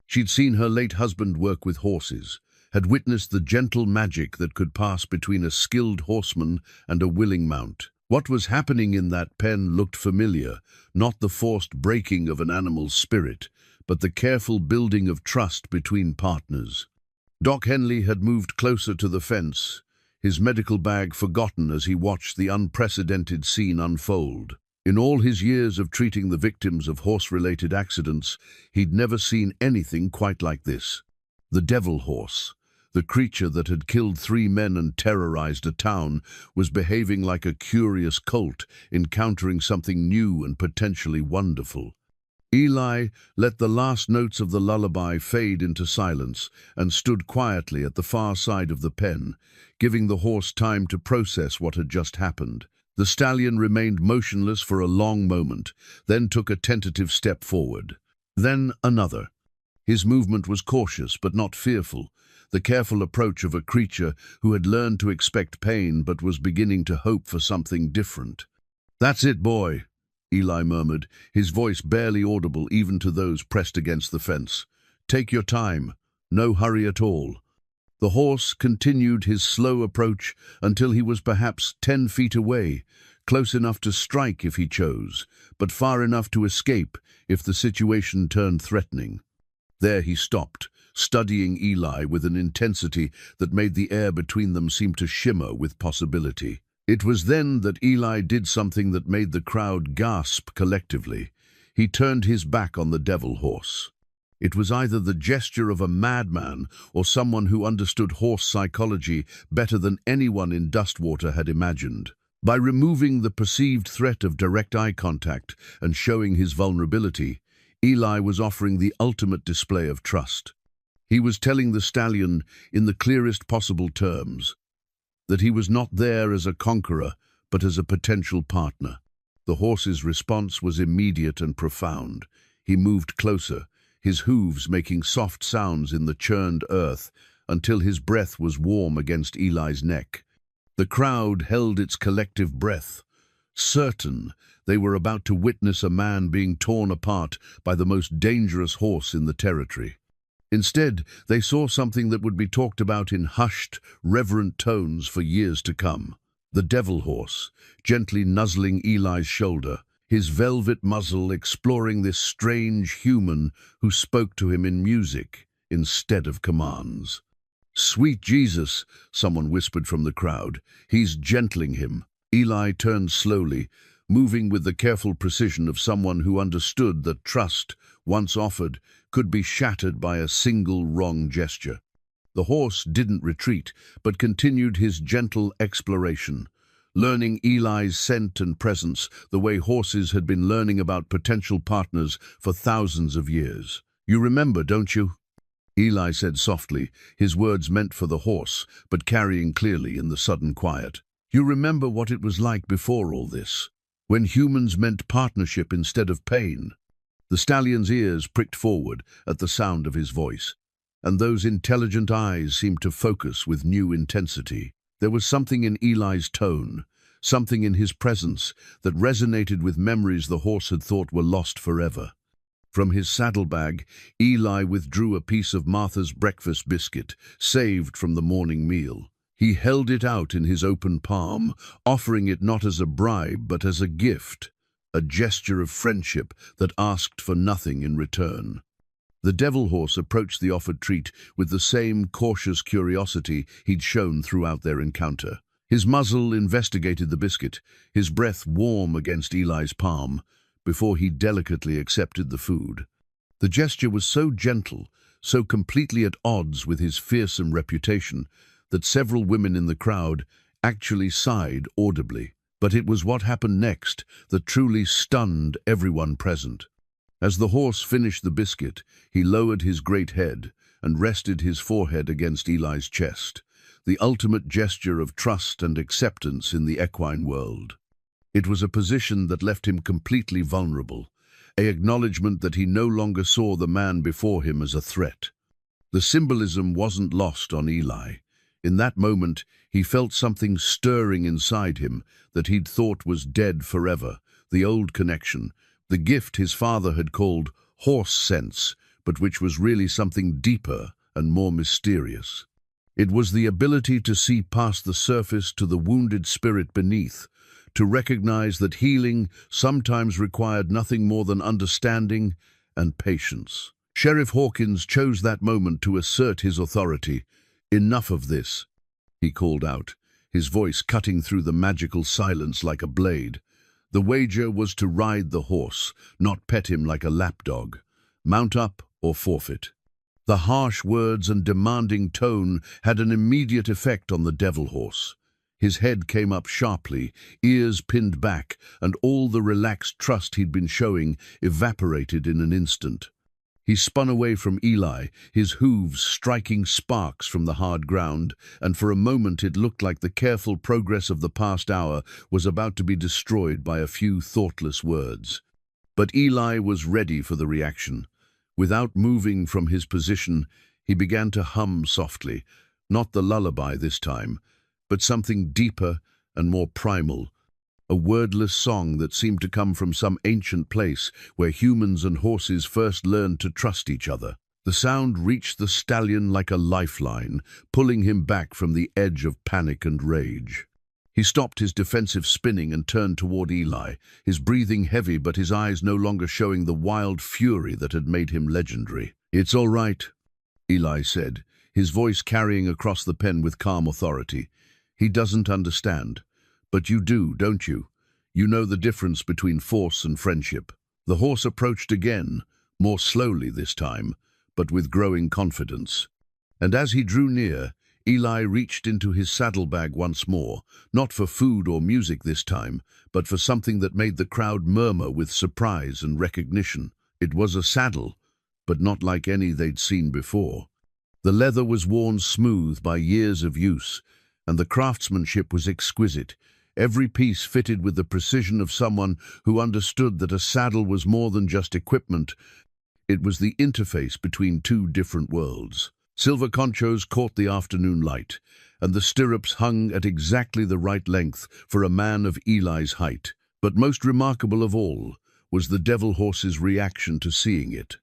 She'd seen her late husband work with horses, had witnessed the gentle magic that could pass between a skilled horseman and a willing mount. What was happening in that pen looked familiar, not the forced breaking of an animal's spirit, but the careful building of trust between partners. Doc Henley had moved closer to the fence, his medical bag forgotten as he watched the unprecedented scene unfold. In all his years of treating the victims of horse-related accidents, he'd never seen anything quite like this. The devil horse, the creature that had killed 3 men and terrorized a town, was behaving like a curious colt, encountering something new and potentially wonderful. Eli let the last notes of the lullaby fade into silence and stood quietly at the far side of the pen, giving the horse time to process what had just happened. The stallion remained motionless for a long moment, then took a tentative step forward. Then another. His movement was cautious but not fearful, the careful approach of a creature who had learned to expect pain but was beginning to hope for something different. "That's it, boy," Eli murmured, his voice barely audible even to those pressed against the fence. "Take your time. No hurry at all." The horse continued his slow approach until he was perhaps 10 feet away, close enough to strike if he chose, but far enough to escape if the situation turned threatening. There he stopped, studying Eli with an intensity that made the air between them seem to shimmer with possibility. It was then that Eli did something that made the crowd gasp collectively. He turned his back on the devil horse. It was either the gesture of a madman or someone who understood horse psychology better than anyone in Dustwater had imagined. By removing the perceived threat of direct eye contact and showing his vulnerability, Eli was offering the ultimate display of trust. He was telling the stallion, in the clearest possible terms, that he was not there as a conqueror, but as a potential partner. The horse's response was immediate and profound. He moved closer, his hooves making soft sounds in the churned earth until his breath was warm against Eli's neck. The crowd held its collective breath, certain they were about to witness a man being torn apart by the most dangerous horse in the territory. Instead, they saw something that would be talked about in hushed, reverent tones for years to come. The devil horse, gently nuzzling Eli's shoulder, his velvet muzzle exploring this strange human who spoke to him in music instead of commands. "Sweet Jesus," someone whispered from the crowd. "He's gentling him." Eli turned slowly, moving with the careful precision of someone who understood that trust, once offered, could be shattered by a single wrong gesture. The horse didn't retreat, but continued his gentle exploration, learning Eli's scent and presence the way horses had been learning about potential partners for thousands of years. "You remember, don't you?" Eli said softly, his words meant for the horse, but carrying clearly in the sudden quiet. "You remember what it was like before all this, when humans meant partnership instead of pain?" The stallion's ears pricked forward at the sound of his voice, and those intelligent eyes seemed to focus with new intensity. There was something in Eli's tone, something in his presence that resonated with memories the horse had thought were lost forever. From his saddlebag, Eli withdrew a piece of Martha's breakfast biscuit, saved from the morning meal. He held it out in his open palm, offering it not as a bribe but as a gift, a gesture of friendship that asked for nothing in return. The devil horse approached the offered treat with the same cautious curiosity he'd shown throughout their encounter. His muzzle investigated the biscuit, his breath warm against Eli's palm, before he delicately accepted the food. The gesture was so gentle, so completely at odds with his fearsome reputation, that several women in the crowd actually sighed audibly. But it was what happened next that truly stunned everyone present. As the horse finished the biscuit, he lowered his great head and rested his forehead against Eli's chest, the ultimate gesture of trust and acceptance in the equine world. It was a position that left him completely vulnerable, an acknowledgement that he no longer saw the man before him as a threat. The symbolism wasn't lost on Eli. In that moment, he felt something stirring inside him that he'd thought was dead forever, the old connection, the gift his father had called horse sense, but which was really something deeper and more mysterious. It was the ability to see past the surface to the wounded spirit beneath, to recognize that healing sometimes required nothing more than understanding and patience. Sheriff Hawkins chose that moment to assert his authority. "Enough of this," he called out, his voice cutting through the magical silence like a blade. The wager was to ride the horse, not pet him like a lapdog. Mount up or forfeit. The harsh words and demanding tone had an immediate effect on the devil horse. His head came up sharply, ears pinned back, and all the relaxed trust he'd been showing evaporated in an instant. He spun away from Eli, his hooves striking sparks from the hard ground, and for a moment it looked like the careful progress of the past hour was about to be destroyed by a few thoughtless words. But Eli was ready for the reaction. Without moving from his position, he began to hum softly, not the lullaby this time, but something deeper and more primal, a wordless song that seemed to come from some ancient place where humans and horses first learned to trust each other. The sound reached the stallion like a lifeline, pulling him back from the edge of panic and rage. He stopped his defensive spinning and turned toward Eli, his breathing heavy but his eyes no longer showing the wild fury that had made him legendary. "It's all right," Eli said, his voice carrying across the pen with calm authority. "He doesn't understand. But you do, don't you? You know the difference between force and friendship." The horse approached again, more slowly this time, but with growing confidence. And as he drew near, Eli reached into his saddlebag once more, not for food or music this time, but for something that made the crowd murmur with surprise and recognition. It was a saddle, but not like any they'd seen before. The leather was worn smooth by years of use, and the craftsmanship was exquisite, every piece fitted with the precision of someone who understood that a saddle was more than just equipment. It was the interface between two different worlds. Silver conchos caught the afternoon light, and the stirrups hung at exactly the right length for a man of Eli's height. But most remarkable of all was the devil horse's reaction to seeing it.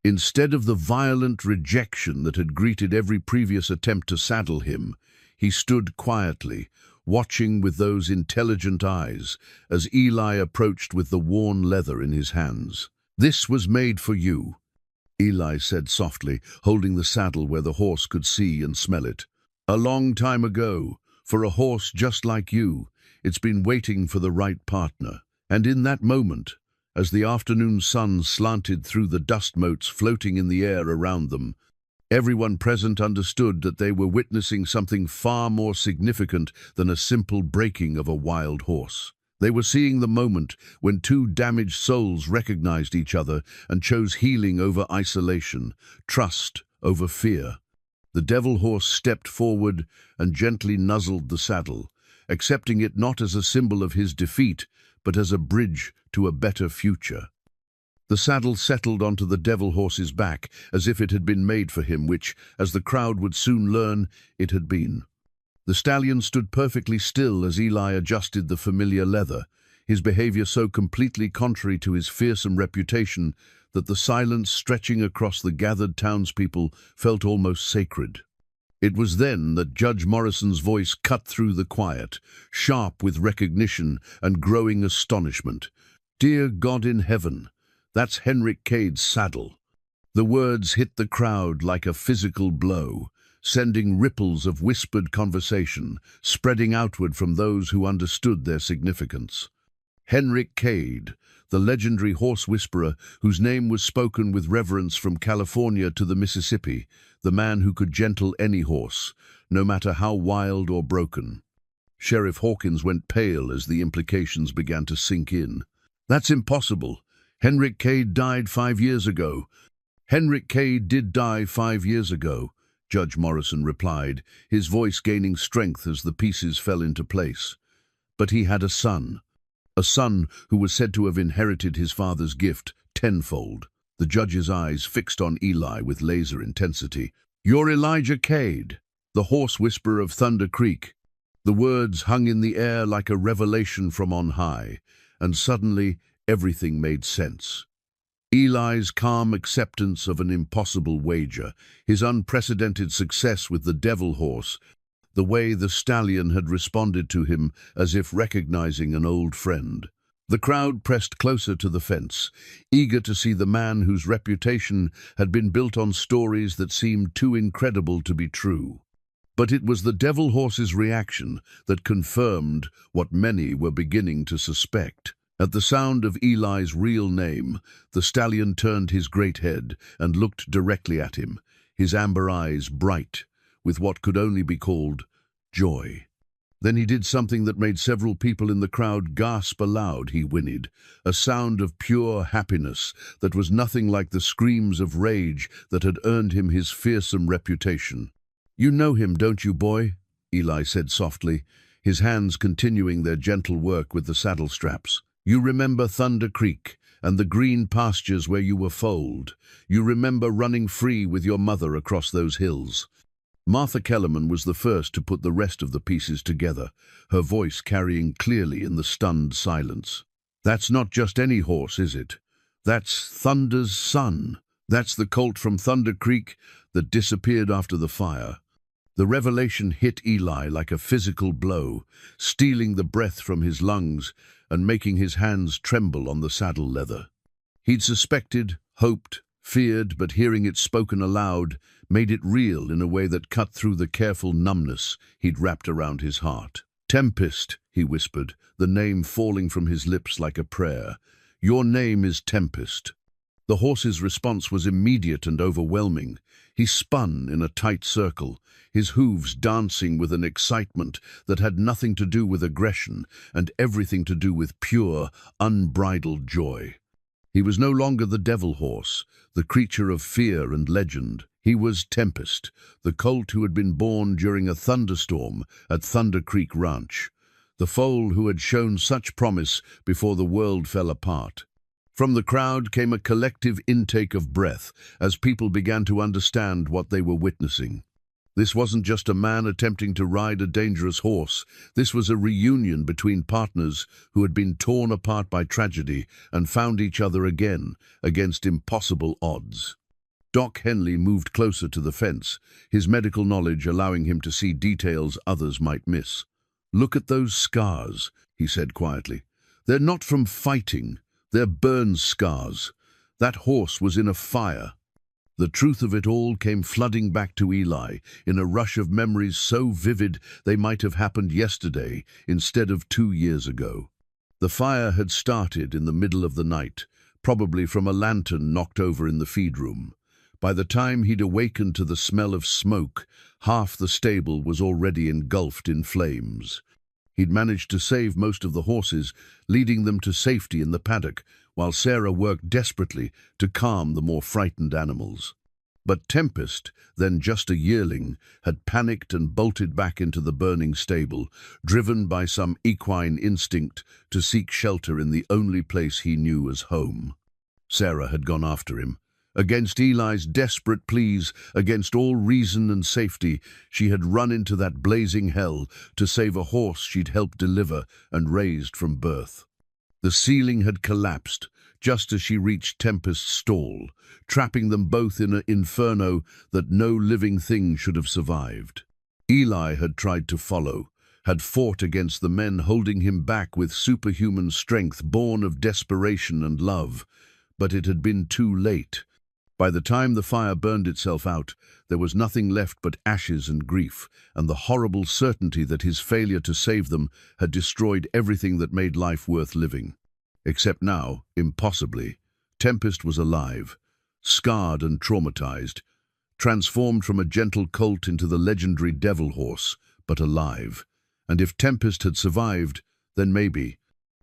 Instead of the violent rejection that had greeted every previous attempt to saddle him, he stood quietly, watching with those intelligent eyes as Eli approached with the worn leather in his hands. "This was made for you," Eli said softly, holding the saddle where the horse could see and smell it. "A long time ago, for a horse just like you, it's been waiting for the right partner." And in that moment, as the afternoon sun slanted through the dust motes floating in the air around them, everyone present understood that they were witnessing something far more significant than a simple breaking of a wild horse. They were seeing the moment when two damaged souls recognized each other and chose healing over isolation, trust over fear. The devil horse stepped forward and gently nuzzled the saddle, accepting it not as a symbol of his defeat, but as a bridge to a better future. The saddle settled onto the devil horse's back as if it had been made for him, which, as the crowd would soon learn, it had been. The stallion stood perfectly still as Eli adjusted the familiar leather, his behavior so completely contrary to his fearsome reputation that the silence stretching across the gathered townspeople felt almost sacred. It was then that Judge Morrison's voice cut through the quiet, sharp with recognition and growing astonishment. "Dear God in heaven, that's Henrik Cade's saddle." The words hit the crowd like a physical blow, sending ripples of whispered conversation, spreading outward from those who understood their significance. Henrik Cade, the legendary horse whisperer whose name was spoken with reverence from California to the Mississippi, the man who could gentle any horse, no matter how wild or broken. Sheriff Hawkins went pale as the implications began to sink in. "That's impossible. Henrik Cade died 5 years ago." "Henrik Cade did die 5 years ago," Judge Morrison replied, his voice gaining strength as the pieces fell into place. "But he had a son who was said to have inherited his father's gift tenfold." The judge's eyes fixed on Eli with laser intensity. "You're Elijah Cade, the horse whisperer of Thunder Creek." The words hung in the air like a revelation from on high, and suddenly everything made sense. Eli's calm acceptance of an impossible wager, his unprecedented success with the devil horse, the way the stallion had responded to him as if recognizing an old friend. The crowd pressed closer to the fence, eager to see the man whose reputation had been built on stories that seemed too incredible to be true. But it was the devil horse's reaction that confirmed what many were beginning to suspect. At the sound of Eli's real name, the stallion turned his great head and looked directly at him, his amber eyes bright with what could only be called joy. Then he did something that made several people in the crowd gasp aloud. He whinnied, a sound of pure happiness that was nothing like the screams of rage that had earned him his fearsome reputation. "You know him, don't you, boy?" Eli said softly, his hands continuing their gentle work with the saddle straps. "You remember Thunder Creek and the green pastures where you were foaled. You remember running free with your mother across those hills." Martha Kellerman was the first to put the rest of the pieces together, her voice carrying clearly in the stunned silence. "That's not just any horse, is it? That's Thunder's son. That's the colt from Thunder Creek that disappeared after the fire." The revelation hit Eli like a physical blow, stealing the breath from his lungs and making his hands tremble on the saddle leather. He'd suspected, hoped, feared, but hearing it spoken aloud made it real in a way that cut through the careful numbness he'd wrapped around his heart. "Tempest," he whispered, the name falling from his lips like a prayer. "Your name is Tempest." The horse's response was immediate and overwhelming. He spun in a tight circle, his hooves dancing with an excitement that had nothing to do with aggression and everything to do with pure, unbridled joy. He was no longer the devil horse, the creature of fear and legend. He was Tempest, the colt who had been born during a thunderstorm at Thunder Creek Ranch, the foal who had shown such promise before the world fell apart. From the crowd came a collective intake of breath as people began to understand what they were witnessing. This wasn't just a man attempting to ride a dangerous horse. This was a reunion between partners who had been torn apart by tragedy and found each other again against impossible odds. Doc Henley moved closer to the fence, his medical knowledge allowing him to see details others might miss. "Look at those scars," he said quietly. "They're not from fighting. They're burn scars. That horse was in a fire." The truth of it all came flooding back to Eli in a rush of memories so vivid they might have happened yesterday instead of 2 years ago. The fire had started in the middle of the night, probably from a lantern knocked over in the feed room. By the time he'd awakened to the smell of smoke, half the stable was already engulfed in flames. He'd managed to save most of the horses, leading them to safety in the paddock, while Sarah worked desperately to calm the more frightened animals. But Tempest, then just a yearling, had panicked and bolted back into the burning stable, driven by some equine instinct to seek shelter in the only place he knew as home. Sarah had gone after him. Against Eli's desperate pleas, against all reason and safety, she had run into that blazing hell to save a horse she'd helped deliver and raised from birth. The ceiling had collapsed just as she reached Tempest's stall, trapping them both in an inferno that no living thing should have survived. Eli had tried to follow, had fought against the men holding him back with superhuman strength born of desperation and love, but it had been too late. By the time the fire burned itself out, there was nothing left but ashes and grief, and the horrible certainty that his failure to save them had destroyed everything that made life worth living. Except now, impossibly, Tempest was alive, scarred and traumatized, transformed from a gentle colt into the legendary devil horse, but alive. And if Tempest had survived, then maybe.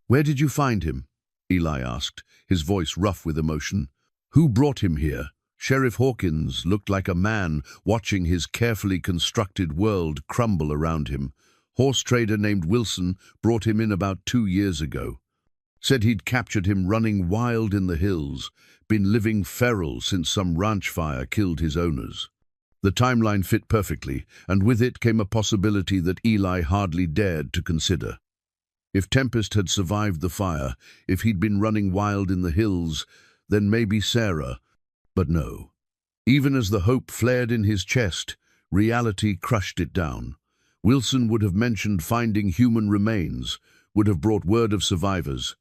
"Where did you find him?" Eli asked, his voice rough with emotion. "Who brought him here?" Sheriff Hawkins looked like a man watching his carefully constructed world crumble around him. Horse trader named Wilson brought him in about 2 years ago. Said he'd captured him running wild in the hills, been living feral since some ranch fire killed his owners. The timeline fit perfectly, and with it came a possibility that Eli hardly dared to consider. If Tempest had survived the fire, if he'd been running wild in the hills, then maybe Sarah. But no. Even as the hope flared in his chest, reality crushed it down. Wilson would have mentioned finding human remains, would have brought word of survivors.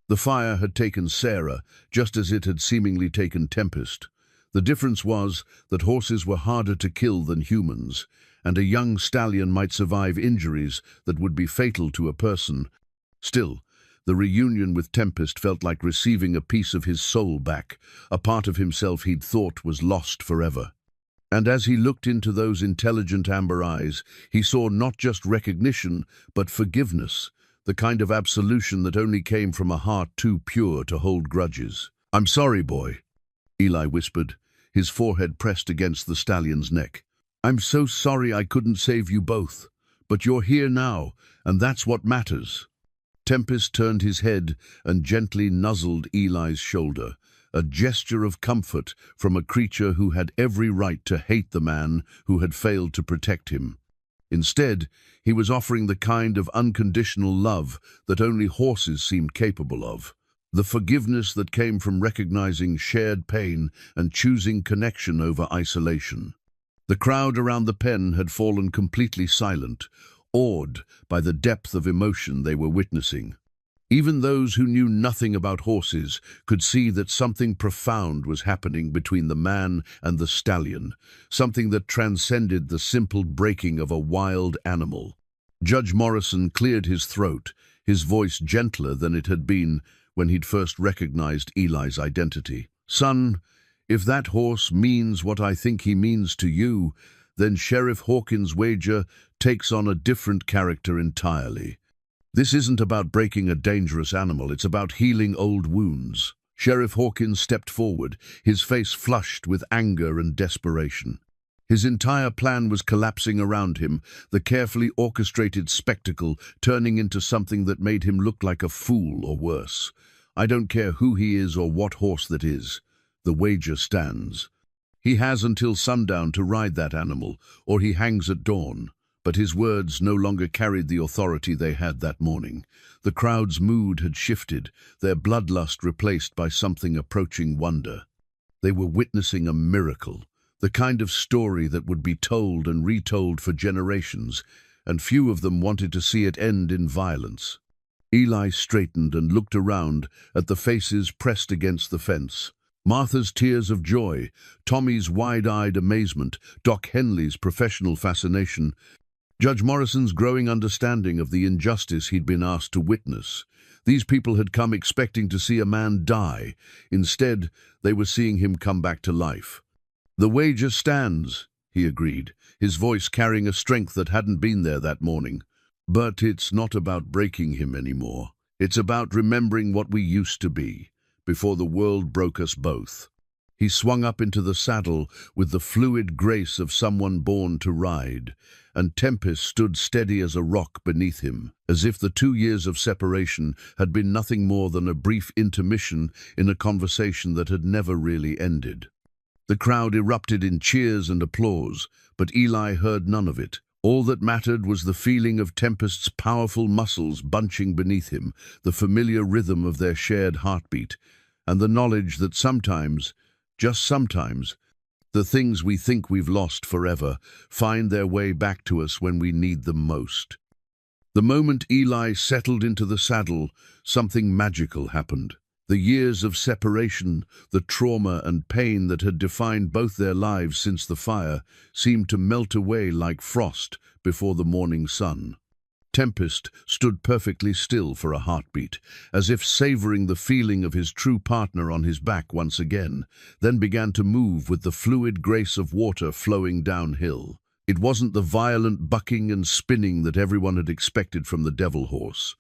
The fire had taken Sarah, just as it had seemingly taken Tempest. The difference was that horses were harder to kill than humans, and a young stallion might survive injuries that would be fatal to a person. Still, the reunion with Tempest felt like receiving a piece of his soul back, a part of himself he'd thought was lost forever. And as he looked into those intelligent amber eyes, he saw not just recognition, but forgiveness, the kind of absolution that only came from a heart too pure to hold grudges. "I'm sorry, boy," Eli whispered, his forehead pressed against the stallion's neck. "I'm so sorry I couldn't save you both, but you're here now, and that's what matters." Tempest turned his head and gently nuzzled Eli's shoulder, a gesture of comfort from a creature who had every right to hate the man who had failed to protect him. Instead, he was offering the kind of unconditional love that only horses seemed capable of, the forgiveness that came from recognizing shared pain and choosing connection over isolation. The crowd around the pen had fallen completely silent, awed by the depth of emotion they were witnessing. Even those who knew nothing about horses could see that something profound was happening between the man and the stallion, something that transcended the simple breaking of a wild animal. Judge Morrison cleared his throat, his voice gentler than it had been when he'd first recognized Eli's identity. "Son, if that horse means what I think he means to you, then Sheriff Hawkins' wager takes on a different character entirely. This isn't about breaking a dangerous animal, it's about healing old wounds." Sheriff Hawkins stepped forward, his face flushed with anger and desperation. His entire plan was collapsing around him, the carefully orchestrated spectacle turning into something that made him look like a fool or worse. "I don't care who he is or what horse that is. The wager stands. He has until sundown to ride that animal, or he hangs at dawn." But his words no longer carried the authority they had that morning. The crowd's mood had shifted, their bloodlust replaced by something approaching wonder. They were witnessing a miracle, the kind of story that would be told and retold for generations, and few of them wanted to see it end in violence. Eli straightened and looked around at the faces pressed against the fence. Martha's tears of joy, Tommy's wide-eyed amazement, Doc Henley's professional fascination, Judge Morrison's growing understanding of the injustice he'd been asked to witness. These people had come expecting to see a man die. Instead, they were seeing him come back to life. "The wager stands," he agreed, his voice carrying a strength that hadn't been there that morning. "But it's not about breaking him anymore. It's about remembering what we used to be, before the world broke us both." He swung up into the saddle with the fluid grace of someone born to ride, and Tempest stood steady as a rock beneath him, as if the 2 years of separation had been nothing more than a brief intermission in a conversation that had never really ended. The crowd erupted in cheers and applause, but Eli heard none of it. All that mattered was the feeling of Tempest's powerful muscles bunching beneath him, the familiar rhythm of their shared heartbeat, and the knowledge that sometimes, just sometimes, the things we think we've lost forever find their way back to us when we need them most. The moment Eli settled into the saddle, something magical happened. The years of separation, the trauma and pain that had defined both their lives since the fire, seemed to melt away like frost before the morning sun. Tempest stood perfectly still for a heartbeat, as if savoring the feeling of his true partner on his back once again, then began to move with the fluid grace of water flowing downhill. It wasn't the violent bucking and spinning that everyone had expected from the devil horse.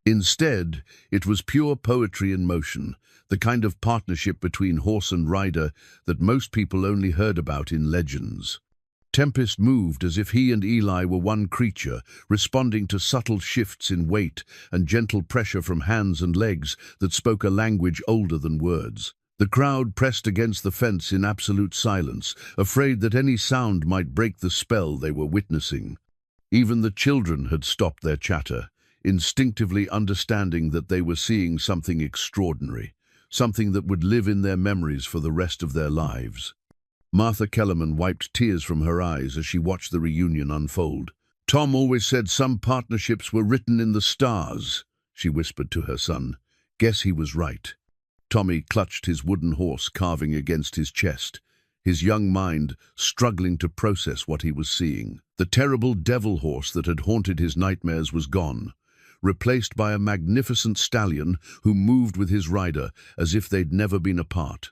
Instead, it was pure poetry in motion, the kind of partnership between horse and rider that most people only heard about in legends. Tempest moved as if he and Eli were one creature, responding to subtle shifts in weight and gentle pressure from hands and legs that spoke a language older than words. The crowd pressed against the fence in absolute silence, afraid that any sound might break the spell they were witnessing. Even the children had stopped their chatter, instinctively understanding that they were seeing something extraordinary, something that would live in their memories for the rest of their lives. Martha Kellerman wiped tears from her eyes as she watched the reunion unfold. "Tom always said some partnerships were written in the stars," she whispered to her son. "Guess he was right." Tommy clutched his wooden horse carving against his chest, his young mind struggling to process what he was seeing. The terrible devil horse that had haunted his nightmares was gone, replaced by a magnificent stallion who moved with his rider as if they'd never been apart.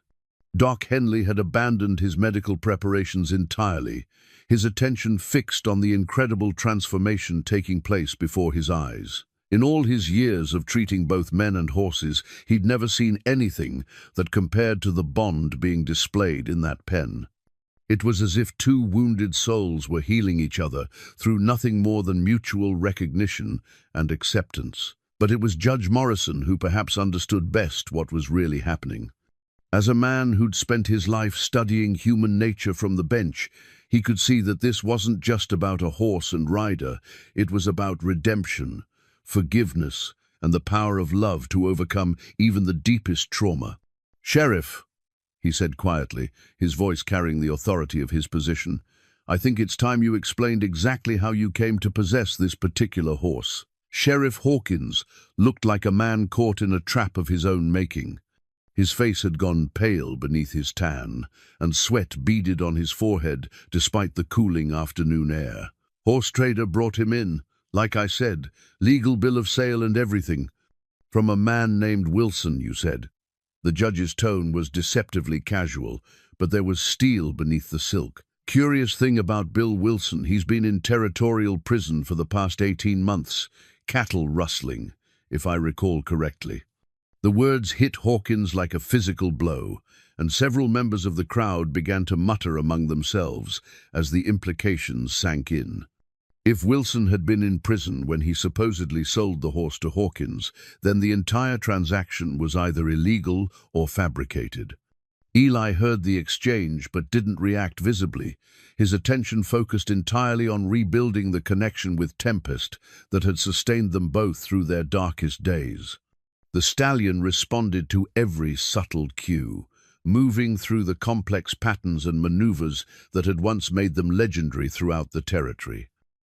Doc Henley had abandoned his medical preparations entirely, his attention fixed on the incredible transformation taking place before his eyes. In all his years of treating both men and horses, he'd never seen anything that compared to the bond being displayed in that pen. It was as if two wounded souls were healing each other through nothing more than mutual recognition and acceptance. But it was Judge Morrison who perhaps understood best what was really happening. As a man who'd spent his life studying human nature from the bench, he could see that this wasn't just about a horse and rider. It was about redemption, forgiveness, and the power of love to overcome even the deepest trauma. "Sheriff," he said quietly, his voice carrying the authority of his position, "I think it's time you explained exactly how you came to possess this particular horse." Sheriff Hawkins looked like a man caught in a trap of his own making. His face had gone pale beneath his tan, and sweat beaded on his forehead despite the cooling afternoon air. "Horse trader brought him in, like I said, legal bill of sale and everything. From a man named Wilson, you said." The judge's tone was deceptively casual, but there was steel beneath the silk. "Curious thing about Bill Wilson, he's been in territorial prison for the past 18 months, cattle rustling, if I recall correctly." The words hit Hawkins like a physical blow, and several members of the crowd began to mutter among themselves as the implications sank in. If Wilson had been in prison when he supposedly sold the horse to Hawkins, then the entire transaction was either illegal or fabricated. Eli heard the exchange but didn't react visibly, his attention focused entirely on rebuilding the connection with Tempest that had sustained them both through their darkest days. The stallion responded to every subtle cue, moving through the complex patterns and maneuvers that had once made them legendary throughout the territory.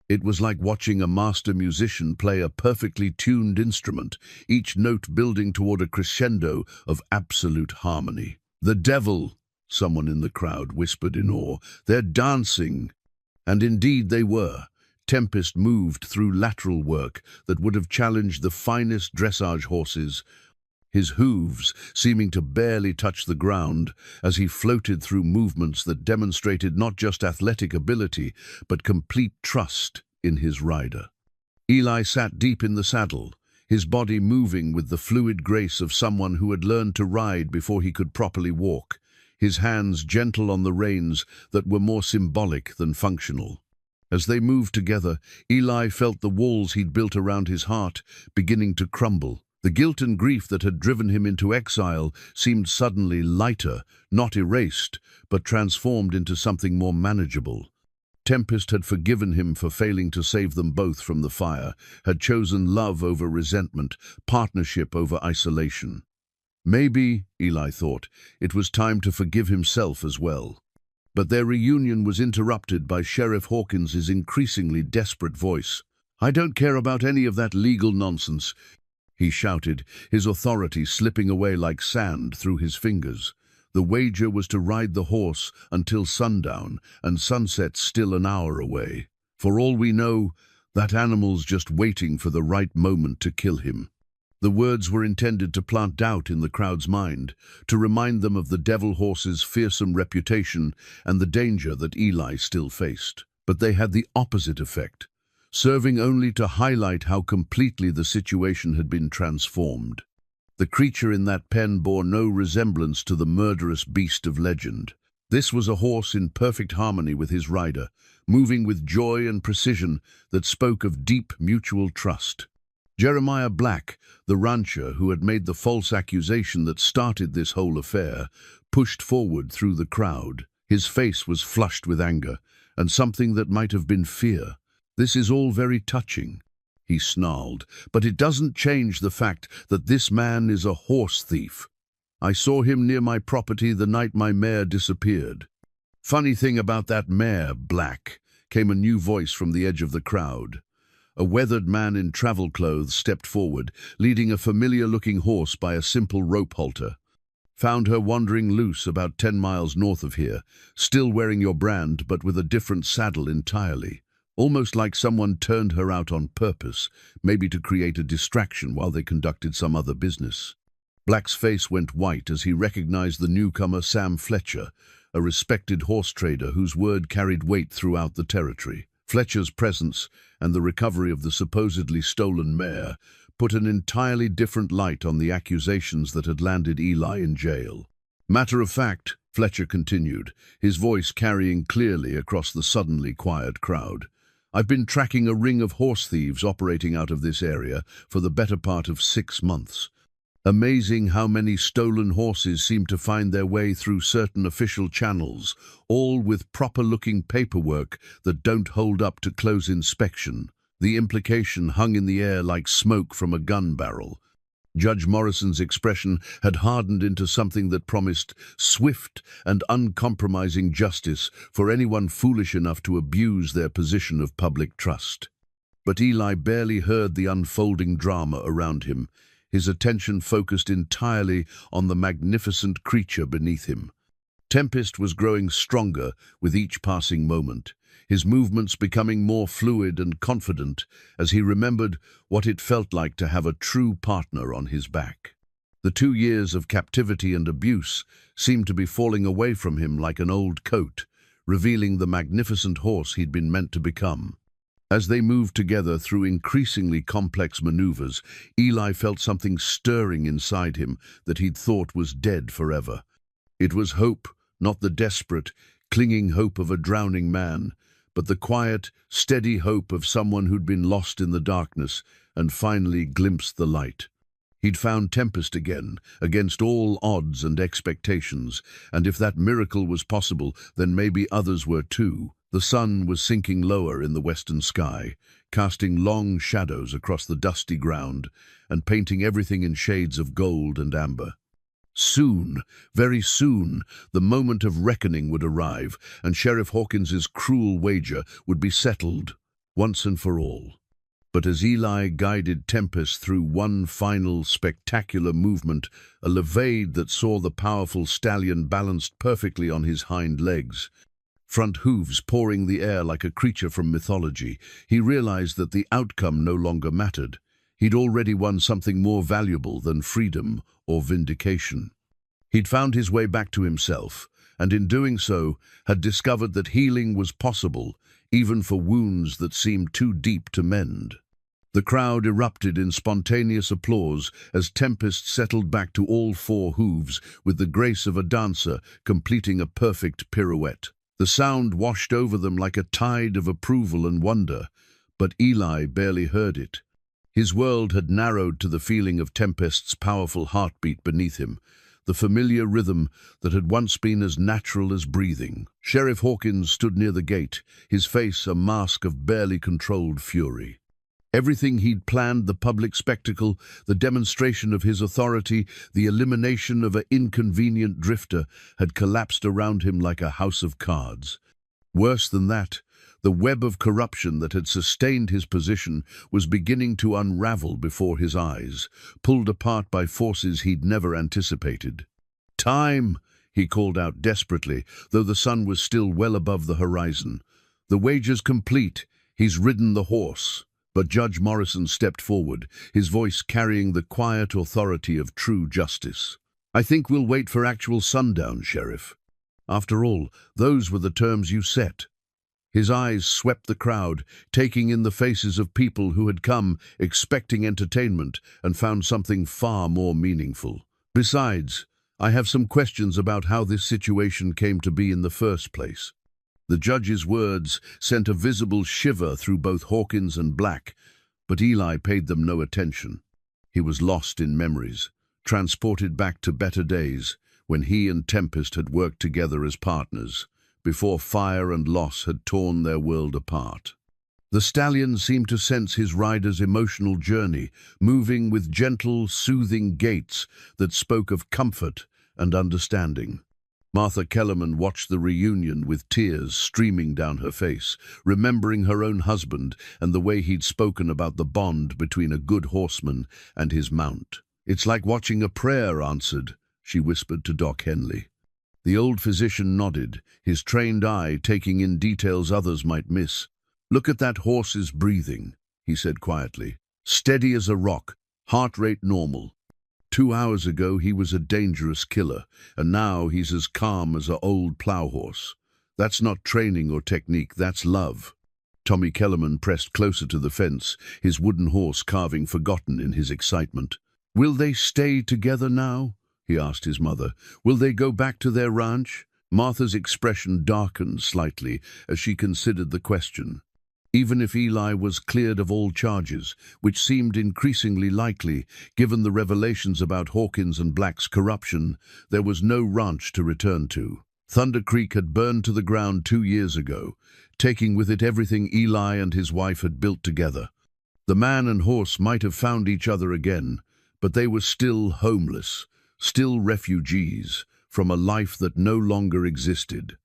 It was like watching a master musician play a perfectly tuned instrument, each note building toward a crescendo of absolute harmony. "The devil," someone in the crowd whispered in awe. "They're dancing." And indeed they were. Tempest moved through lateral work that would have challenged the finest dressage horses, his hooves seeming to barely touch the ground as he floated through movements that demonstrated not just athletic ability, but complete trust in his rider. Eli sat deep in the saddle, his body moving with the fluid grace of someone who had learned to ride before he could properly walk. his hands gentle on the reins that were more symbolic than functional. As they moved together, Eli felt the walls he'd built around his heart beginning to crumble. The guilt and grief that had driven him into exile seemed suddenly lighter, not erased, but transformed into something more manageable. Tempest had forgiven him for failing to save them both from the fire, had chosen love over resentment, partnership over isolation. Maybe, Eli thought, it was time to forgive himself as well. But their reunion was interrupted by Sheriff Hawkins's increasingly desperate voice. "I don't care about any of that legal nonsense," he shouted, his authority slipping away like sand through his fingers. The wager was to ride the horse until sundown, and sunset's still an hour away. For all we know, that animal's just waiting for the right moment to kill him. The words were intended to plant doubt in the crowd's mind, to remind them of the devil horse's fearsome reputation and the danger that Eli still faced. But they had the opposite effect, serving only to highlight how completely the situation had been transformed. The creature in that pen bore no resemblance to the murderous beast of legend. This was a horse in perfect harmony with his rider, moving with joy and precision that spoke of deep mutual trust. Jeremiah Black, the rancher who had made the false accusation that started this whole affair, pushed forward through the crowd. His face was flushed with anger, and something that might have been fear. "This is all very touching," he snarled, "but it doesn't change the fact that this man is a horse thief. I saw him near my property the night my mare disappeared." "Funny thing about that mare, Black," came a new voice from the edge of the crowd. A weathered man in travel clothes stepped forward, leading a familiar-looking horse by a simple rope halter. "Found her wandering loose about 10 miles north of here, still wearing your brand but with a different saddle entirely. Almost like someone turned her out on purpose, maybe to create a distraction while they conducted some other business." Black's face went white as he recognized the newcomer Sam Fletcher, a respected horse trader whose word carried weight throughout the territory. Fletcher's presence and the recovery of the supposedly stolen mare put an entirely different light on the accusations that had landed Eli in jail. "Matter of fact," Fletcher continued, his voice carrying clearly across the suddenly quiet crowd, "I've been tracking a ring of horse thieves operating out of this area for the better part of 6 months. Amazing how many stolen horses seem to find their way through certain official channels, all with proper-looking paperwork that don't hold up to close inspection." The implication hung in the air like smoke from a gun barrel. Judge Morrison's expression had hardened into something that promised swift and uncompromising justice for anyone foolish enough to abuse their position of public trust. But Eli barely heard the unfolding drama around him, his attention focused entirely on the magnificent creature beneath him. Tempest was growing stronger with each passing moment, his movements becoming more fluid and confident as he remembered what it felt like to have a true partner on his back. The 2 years of captivity and abuse seemed to be falling away from him like an old coat, revealing the magnificent horse he'd been meant to become. As they moved together through increasingly complex maneuvers, Eli felt something stirring inside him that he'd thought was dead forever. It was hope, not the desperate, clinging hope of a drowning man, but the quiet, steady hope of someone who'd been lost in the darkness and finally glimpsed the light. He'd found Tempest again, against all odds and expectations, and if that miracle was possible, then maybe others were too. The sun was sinking lower in the western sky, casting long shadows across the dusty ground and painting everything in shades of gold and amber. Soon, very soon, the moment of reckoning would arrive, and Sheriff Hawkins's cruel wager would be settled once and for all. But as Eli guided Tempest through one final spectacular movement, a levade that saw the powerful stallion balanced perfectly on his hind legs, front hooves pouring the air like a creature from mythology, he realized that the outcome no longer mattered. He'd already won something more valuable than freedom or vindication. He'd found his way back to himself, and in doing so, had discovered that healing was possible, even for wounds that seemed too deep to mend. The crowd erupted in spontaneous applause as Tempest settled back to all four hooves with the grace of a dancer completing a perfect pirouette. The sound washed over them like a tide of approval and wonder, but Eli barely heard it. His world had narrowed to the feeling of Tempest's powerful heartbeat beneath him, the familiar rhythm that had once been as natural as breathing. Sheriff Hawkins stood near the gate, his face a mask of barely controlled fury. Everything he'd planned, the public spectacle, the demonstration of his authority, the elimination of an inconvenient drifter, had collapsed around him like a house of cards. Worse than that, the web of corruption that had sustained his position was beginning to unravel before his eyes, pulled apart by forces he'd never anticipated. "Time!" he called out desperately, though the sun was still well above the horizon. "The wager's complete. He's ridden the horse." But Judge Morrison stepped forward, his voice carrying the quiet authority of true justice. "I think we'll wait for actual sundown, Sheriff. After all, those were the terms you set." His eyes swept the crowd, taking in the faces of people who had come expecting entertainment and found something far more meaningful. "Besides, I have some questions about how this situation came to be in the first place." The judge's words sent a visible shiver through both Hawkins and Black, but Eli paid them no attention. He was lost in memories, transported back to better days, when he and Tempest had worked together as partners, before fire and loss had torn their world apart. The stallion seemed to sense his rider's emotional journey, moving with gentle, soothing gaits that spoke of comfort and understanding. Martha Kellerman watched the reunion with tears streaming down her face, remembering her own husband and the way he'd spoken about the bond between a good horseman and his mount. "It's like watching a prayer answered," she whispered to Doc Henley. The old physician nodded, his trained eye taking in details others might miss. "Look at that horse's breathing," he said quietly. "Steady as a rock, heart rate normal. 2 hours ago he was a dangerous killer, and now he's as calm as an old plow horse. That's not training or technique, that's love." Tommy Kellerman pressed closer to the fence, his wooden horse carving forgotten in his excitement. "Will they stay together now?" he asked his mother. "Will they go back to their ranch?" Martha's expression darkened slightly as she considered the question. Even if Eli was cleared of all charges, which seemed increasingly likely, given the revelations about Hawkins and Black's corruption, there was no ranch to return to. Thunder Creek had burned to the ground 2 years ago, taking with it everything Eli and his wife had built together. The man and horse might have found each other again, but they were still homeless, still refugees from a life that no longer existed.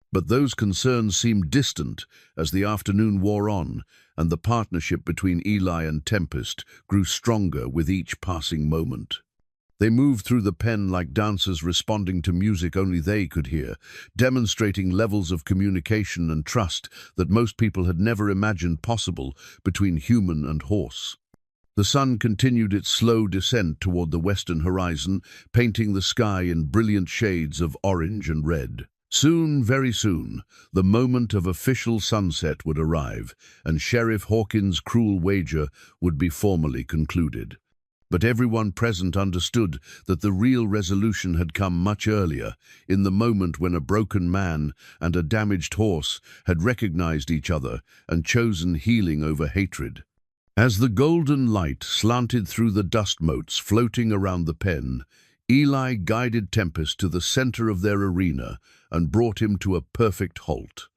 But those concerns seemed distant as the afternoon wore on, and the partnership between Eli and Tempest grew stronger with each passing moment. They moved through the pen like dancers responding to music only they could hear, demonstrating levels of communication and trust that most people had never imagined possible between human and horse. The sun continued its slow descent toward the western horizon, painting the sky in brilliant shades of orange and red. Soon, very soon, the moment of official sunset would arrive, and Sheriff Hawkins' cruel wager would be formally concluded. But everyone present understood that the real resolution had come much earlier, in the moment when a broken man and a damaged horse had recognized each other and chosen healing over hatred. As the golden light slanted through the dust motes floating around the pen, Eli guided Tempest to the center of their arena and brought him to a perfect halt.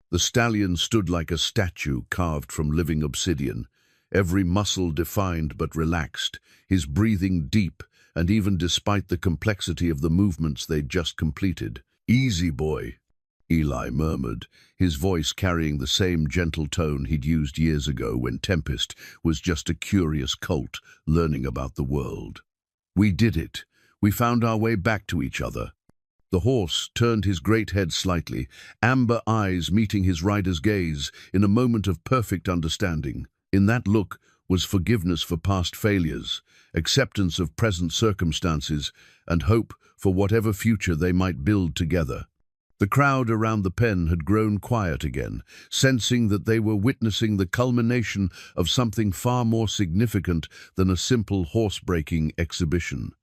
The stallion stood like a statue carved from living obsidian, every muscle defined but relaxed, his breathing deep, and even despite the complexity of the movements they'd just completed. "Easy, boy," Eli murmured, his voice carrying the same gentle tone he'd used years ago when Tempest was just a curious colt learning about the world. "We did it. We found our way back to each other." The horse turned his great head slightly, amber eyes meeting his rider's gaze in a moment of perfect understanding. In that look was forgiveness for past failures, acceptance of present circumstances, and hope for whatever future they might build together. The crowd around the pen had grown quiet again, sensing that they were witnessing the culmination of something far more significant than a simple horse-breaking exhibition.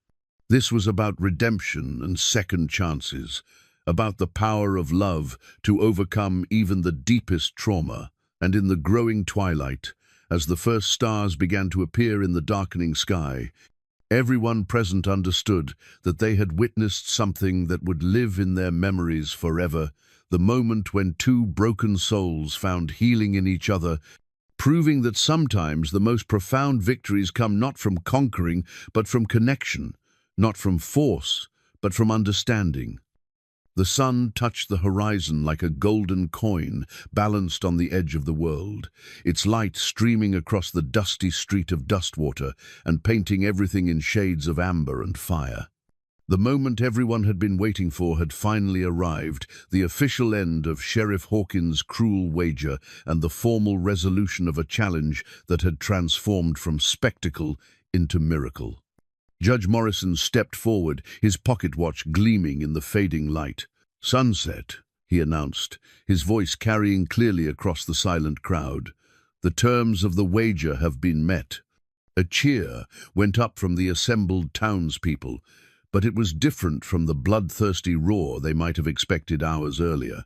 This was about redemption and second chances, about the power of love to overcome even the deepest trauma. And in the growing twilight, as the first stars began to appear in the darkening sky, everyone present understood that they had witnessed something that would live in their memories forever, the moment when two broken souls found healing in each other, proving that sometimes the most profound victories come not from conquering, but from connection, not from force, but from understanding. The sun touched the horizon like a golden coin balanced on the edge of the world, its light streaming across the dusty street of Dustwater and painting everything in shades of amber and fire. The moment everyone had been waiting for had finally arrived, the official end of Sheriff Hawkins' cruel wager and the formal resolution of a challenge that had transformed from spectacle into miracle. Judge Morrison stepped forward, his pocket watch gleaming in the fading light. "Sunset," he announced, his voice carrying clearly across the silent crowd. "The terms of the wager have been met." A cheer went up from the assembled townspeople, but it was different from the bloodthirsty roar they might have expected hours earlier.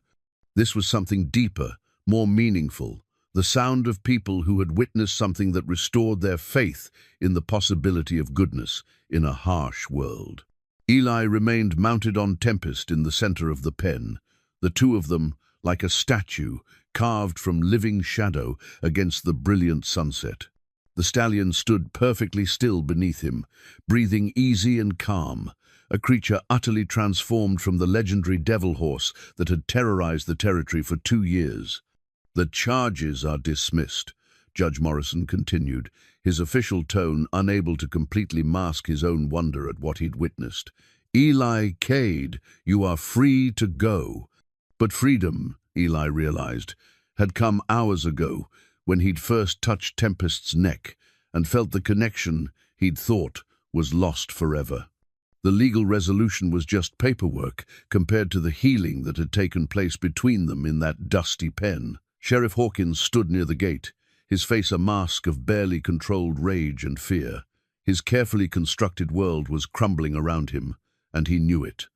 This was something deeper, more meaningful, the sound of people who had witnessed something that restored their faith in the possibility of goodness in a harsh world. Eli remained mounted on Tempest in the center of the pen, the two of them like a statue carved from living shadow against the brilliant sunset. The stallion stood perfectly still beneath him, breathing easy and calm, a creature utterly transformed from the legendary devil horse that had terrorized the territory for 2 years. "The charges are dismissed," Judge Morrison continued, his official tone unable to completely mask his own wonder at what he'd witnessed. "Eli Cade, you are free to go." But freedom, Eli realized, had come hours ago when he'd first touched Tempest's neck and felt the connection he'd thought was lost forever. The legal resolution was just paperwork compared to the healing that had taken place between them in that dusty pen. Sheriff Hawkins stood near the gate, his face a mask of barely controlled rage and fear. His carefully constructed world was crumbling around him, and he knew it.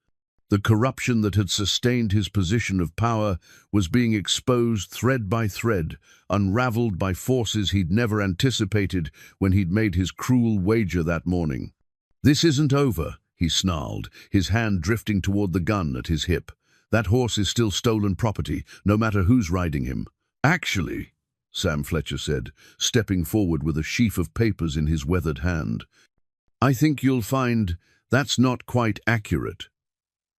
The corruption that had sustained his position of power was being exposed thread by thread, unraveled by forces he'd never anticipated when he'd made his cruel wager that morning. "This isn't over," he snarled, his hand drifting toward the gun at his hip. "That horse is still stolen property, no matter who's riding him." "Actually," Sam Fletcher said, stepping forward with a sheaf of papers in his weathered hand, "I think you'll find that's not quite accurate."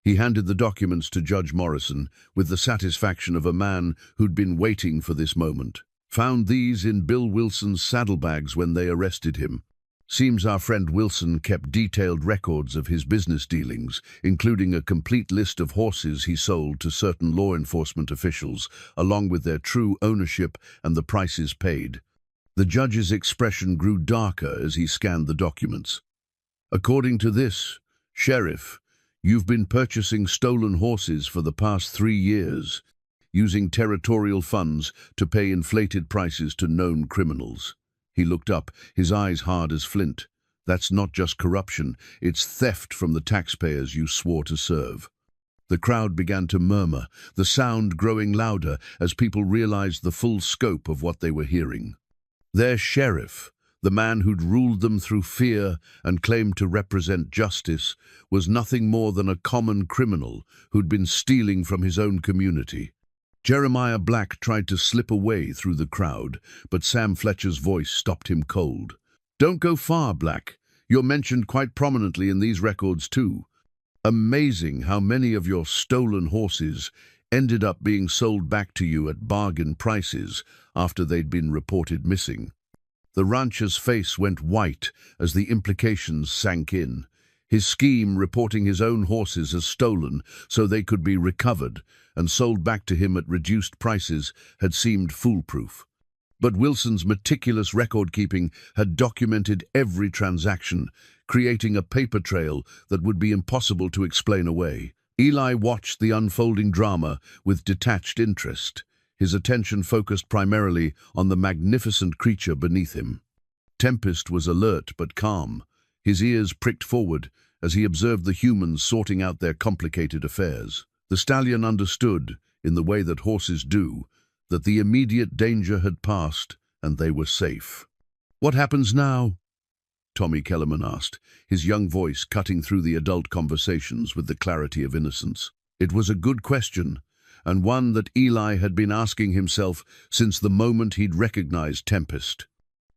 He handed the documents to Judge Morrison with the satisfaction of a man who'd been waiting for this moment. "Found these in Bill Wilson's saddlebags when they arrested him. Seems our friend Wilson kept detailed records of his business dealings, including a complete list of horses he sold to certain law enforcement officials, along with their true ownership and the prices paid." The judge's expression grew darker as he scanned the documents. "According to this, Sheriff, you've been purchasing stolen horses for the past 3 years, using territorial funds to pay inflated prices to known criminals." He looked up, his eyes hard as flint. "That's not just corruption, it's theft from the taxpayers you swore to serve." The crowd began to murmur, the sound growing louder as people realized the full scope of what they were hearing. Their sheriff, the man who'd ruled them through fear and claimed to represent justice, was nothing more than a common criminal who'd been stealing from his own community. Jeremiah Black tried to slip away through the crowd, but Sam Fletcher's voice stopped him cold. "Don't go far, Black. You're mentioned quite prominently in these records too. Amazing how many of your stolen horses ended up being sold back to you at bargain prices after they'd been reported missing." The rancher's face went white as the implications sank in. His scheme reporting his own horses as stolen so they could be recovered and sold back to him at reduced prices had seemed foolproof. But Wilson's meticulous record-keeping had documented every transaction, creating a paper trail that would be impossible to explain away. Eli watched the unfolding drama with detached interest, his attention focused primarily on the magnificent creature beneath him. Tempest was alert but calm, his ears pricked forward as he observed the humans sorting out their complicated affairs. The stallion understood, in the way that horses do, that the immediate danger had passed and they were safe. "What happens now?" Tommy Kellerman asked, his young voice cutting through the adult conversations with the clarity of innocence. It was a good question, and one that Eli had been asking himself since the moment he'd recognized Tempest.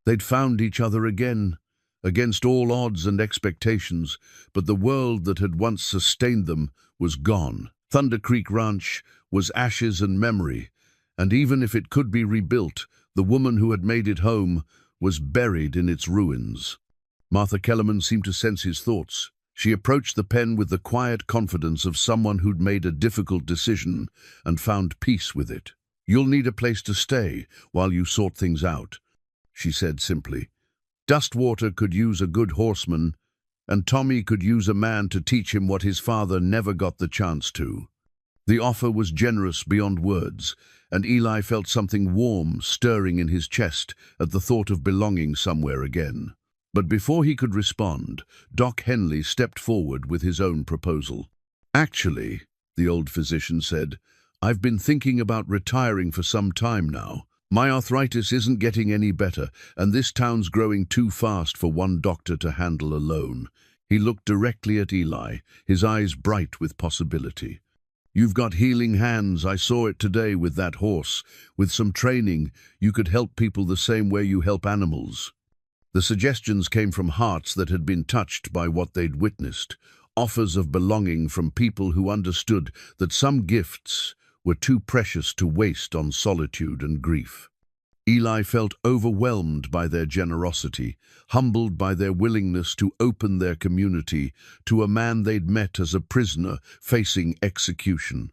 They'd found each other again, against all odds and expectations, but the world that had once sustained them was gone. Thunder Creek Ranch was ashes and memory, and even if it could be rebuilt, the woman who had made it home was buried in its ruins. Martha Kellerman seemed to sense his thoughts. She approached the pen with the quiet confidence of someone who'd made a difficult decision and found peace with it. "You'll need a place to stay while you sort things out," she said simply. "Dustwater could use a good horseman, and Tommy could use a man to teach him what his father never got the chance to." The offer was generous beyond words, and Eli felt something warm stirring in his chest at the thought of belonging somewhere again. But before he could respond, Doc Henley stepped forward with his own proposal. "Actually," the old physician said, "I've been thinking about retiring for some time now. My arthritis isn't getting any better, and this town's growing too fast for one doctor to handle alone." He looked directly at Eli, his eyes bright with possibility. "You've got healing hands. I saw it today with that horse. With some training, you could help people the same way you help animals." The suggestions came from hearts that had been touched by what they'd witnessed, offers of belonging from people who understood that some gifts were too precious to waste on solitude and grief. Eli felt overwhelmed by their generosity, humbled by their willingness to open their community to a man they'd met as a prisoner facing execution.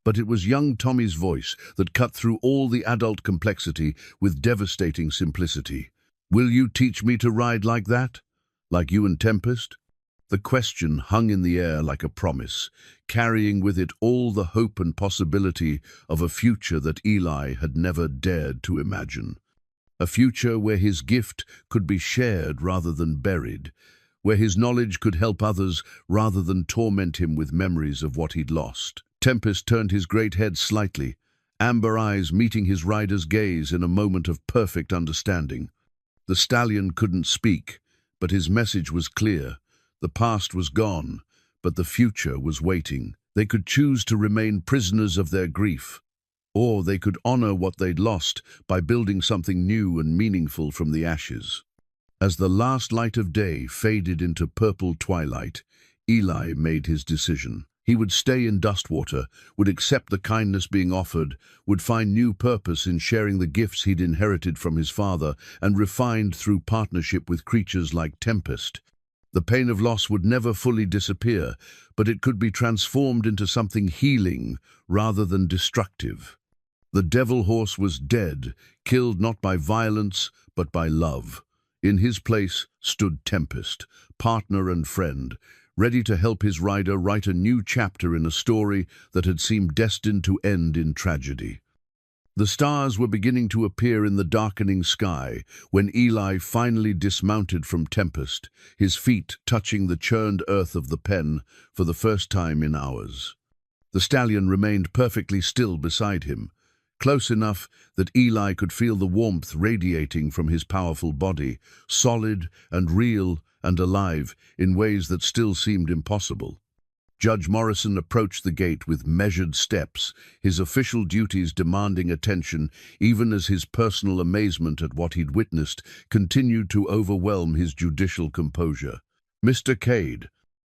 But it was young Tommy's voice that cut through all the adult complexity with devastating simplicity. "Will you teach me to ride like that? Like you and Tempest?" The question hung in the air like a promise, carrying with it all the hope and possibility of a future that Eli had never dared to imagine. A future where his gift could be shared rather than buried, where his knowledge could help others rather than torment him with memories of what he'd lost. Tempest turned his great head slightly, amber eyes meeting his rider's gaze in a moment of perfect understanding. The stallion couldn't speak, but his message was clear. The past was gone, but the future was waiting. They could choose to remain prisoners of their grief, or they could honor what they'd lost by building something new and meaningful from the ashes. As the last light of day faded into purple twilight, Eli made his decision. He would stay in Dustwater, would accept the kindness being offered, would find new purpose in sharing the gifts he'd inherited from his father and refined through partnership with creatures like Tempest. The pain of loss would never fully disappear, but it could be transformed into something healing rather than destructive. The devil horse was dead, killed not by violence, but by love. In his place stood Tempest, partner and friend, ready to help his rider write a new chapter in a story that had seemed destined to end in tragedy. The stars were beginning to appear in the darkening sky when Eli finally dismounted from Tempest, his feet touching the churned earth of the pen for the first time in hours. The stallion remained perfectly still beside him, close enough that Eli could feel the warmth radiating from his powerful body, solid and real and alive in ways that still seemed impossible. Judge Morrison approached the gate with measured steps, his official duties demanding attention, even as his personal amazement at what he'd witnessed continued to overwhelm his judicial composure. "Mr. Cade,"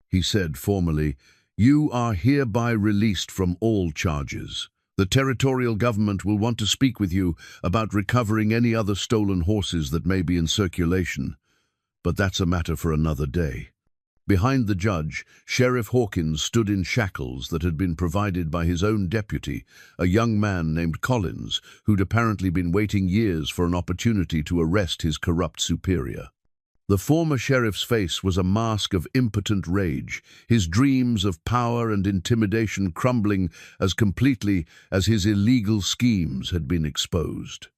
he said formally, "you are hereby released from all charges. The territorial government will want to speak with you about recovering any other stolen horses that may be in circulation, but that's a matter for another day." Behind the judge, Sheriff Hawkins stood in shackles that had been provided by his own deputy, a young man named Collins, who'd apparently been waiting years for an opportunity to arrest his corrupt superior. The former sheriff's face was a mask of impotent rage, his dreams of power and intimidation crumbling as completely as his illegal schemes had been exposed.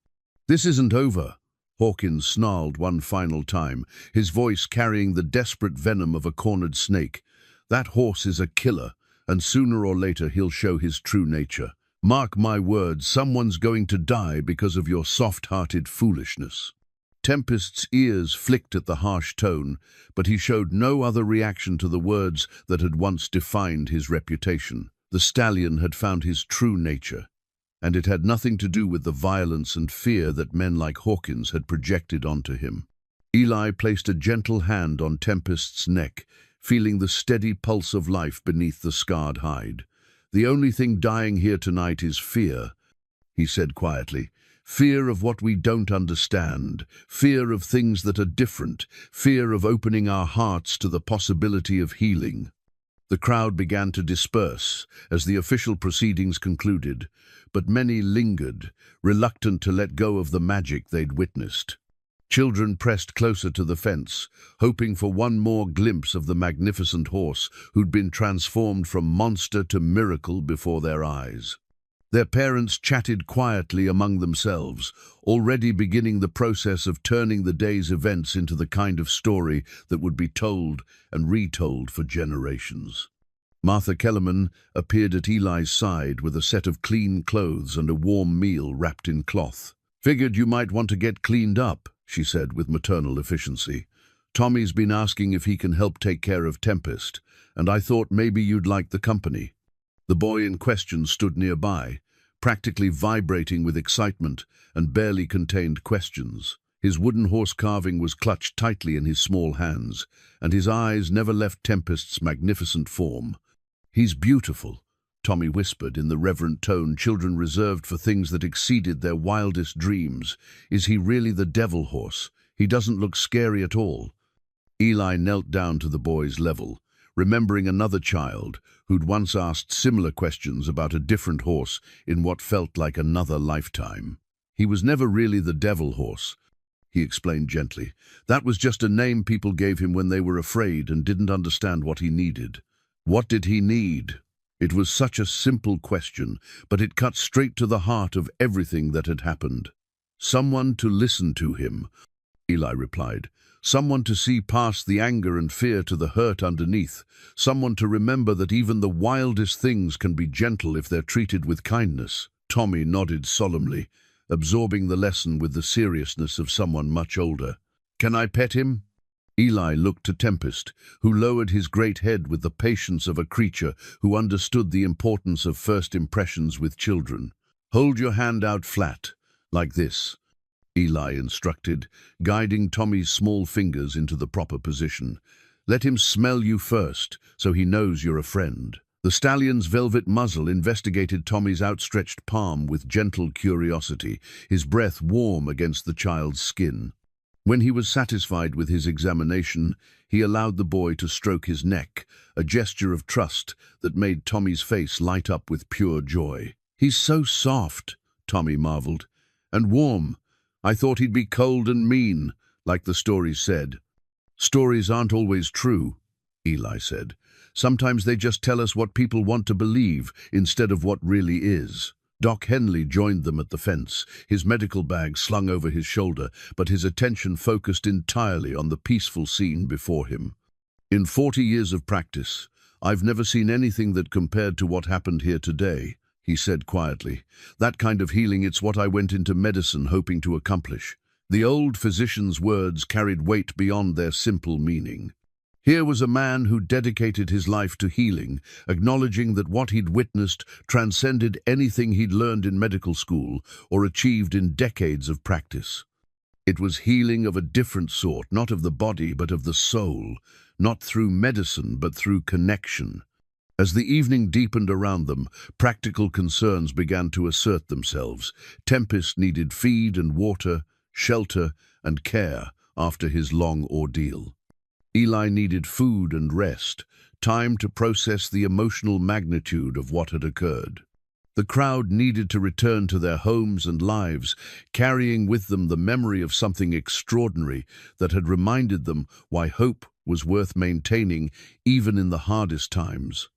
"This isn't over," Hawkins snarled one final time, his voice carrying the desperate venom of a cornered snake. "That horse is a killer, and sooner or later he'll show his true nature. Mark my words, someone's going to die because of your soft-hearted foolishness." Tempest's ears flicked at the harsh tone, but he showed no other reaction to the words that had once defined his reputation. The stallion had found his true nature, and it had nothing to do with the violence and fear that men like Hawkins had projected onto him. Eli placed a gentle hand on Tempest's neck, feeling the steady pulse of life beneath the scarred hide. "The only thing dying here tonight is fear," he said quietly. "Fear of what we don't understand, fear of things that are different, fear of opening our hearts to the possibility of healing." The crowd began to disperse as the official proceedings concluded, but many lingered, reluctant to let go of the magic they'd witnessed. Children pressed closer to the fence, hoping for one more glimpse of the magnificent horse who'd been transformed from monster to miracle before their eyes. Their parents chatted quietly among themselves, already beginning the process of turning the day's events into the kind of story that would be told and retold for generations. Martha Kellerman appeared at Eli's side with a set of clean clothes and a warm meal wrapped in cloth. "Figured you might want to get cleaned up," she said with maternal efficiency. "Tommy's been asking if he can help take care of Tempest, and I thought maybe you'd like the company." The boy in question stood nearby, practically vibrating with excitement and barely contained questions. His wooden horse carving was clutched tightly in his small hands, and his eyes never left Tempest's magnificent form. "He's beautiful," Tommy whispered in the reverent tone children reserved for things that exceeded their wildest dreams. "Is he really the devil horse? He doesn't look scary at all." Eli knelt down to the boy's level, remembering another child who'd once asked similar questions about a different horse in what felt like another lifetime. "He was never really the devil horse," he explained gently. "That was just a name people gave him when they were afraid and didn't understand what he needed." What did he need? It was such a simple question, but it cut straight to the heart of everything that had happened. "Someone to listen to him," Eli replied. "Someone to see past the anger and fear to the hurt underneath. Someone to remember that even the wildest things can be gentle if they're treated with kindness." Tommy nodded solemnly, absorbing the lesson with the seriousness of someone much older. "Can I pet him?" Eli looked to Tempest, who lowered his great head with the patience of a creature who understood the importance of first impressions with children. "Hold your hand out flat, like this," Eli instructed, guiding Tommy's small fingers into the proper position. "Let him smell you first, so he knows you're a friend." The stallion's velvet muzzle investigated Tommy's outstretched palm with gentle curiosity, his breath warm against the child's skin. When he was satisfied with his examination, he allowed the boy to stroke his neck, a gesture of trust that made Tommy's face light up with pure joy. "He's so soft," Tommy marveled, "and warm. I thought he'd be cold and mean, like the stories said." "Stories aren't always true," Eli said. "Sometimes they just tell us what people want to believe instead of what really is." Doc Henley joined them at the fence, his medical bag slung over his shoulder, but his attention focused entirely on the peaceful scene before him. "In 40 years of practice, I've never seen anything that compared to what happened here today," he said quietly. "That kind of healing, it's what I went into medicine hoping to accomplish." The old physician's words carried weight beyond their simple meaning. Here was a man who dedicated his life to healing, acknowledging that what he'd witnessed transcended anything he'd learned in medical school or achieved in decades of practice. It was healing of a different sort, not of the body but of the soul, not through medicine but through connection. As the evening deepened around them, practical concerns began to assert themselves. Tempest needed feed and water, shelter and care after his long ordeal. Eli needed food and rest, time to process the emotional magnitude of what had occurred. The crowd needed to return to their homes and lives, carrying with them the memory of something extraordinary that had reminded them why hope was worth maintaining even in the hardest times.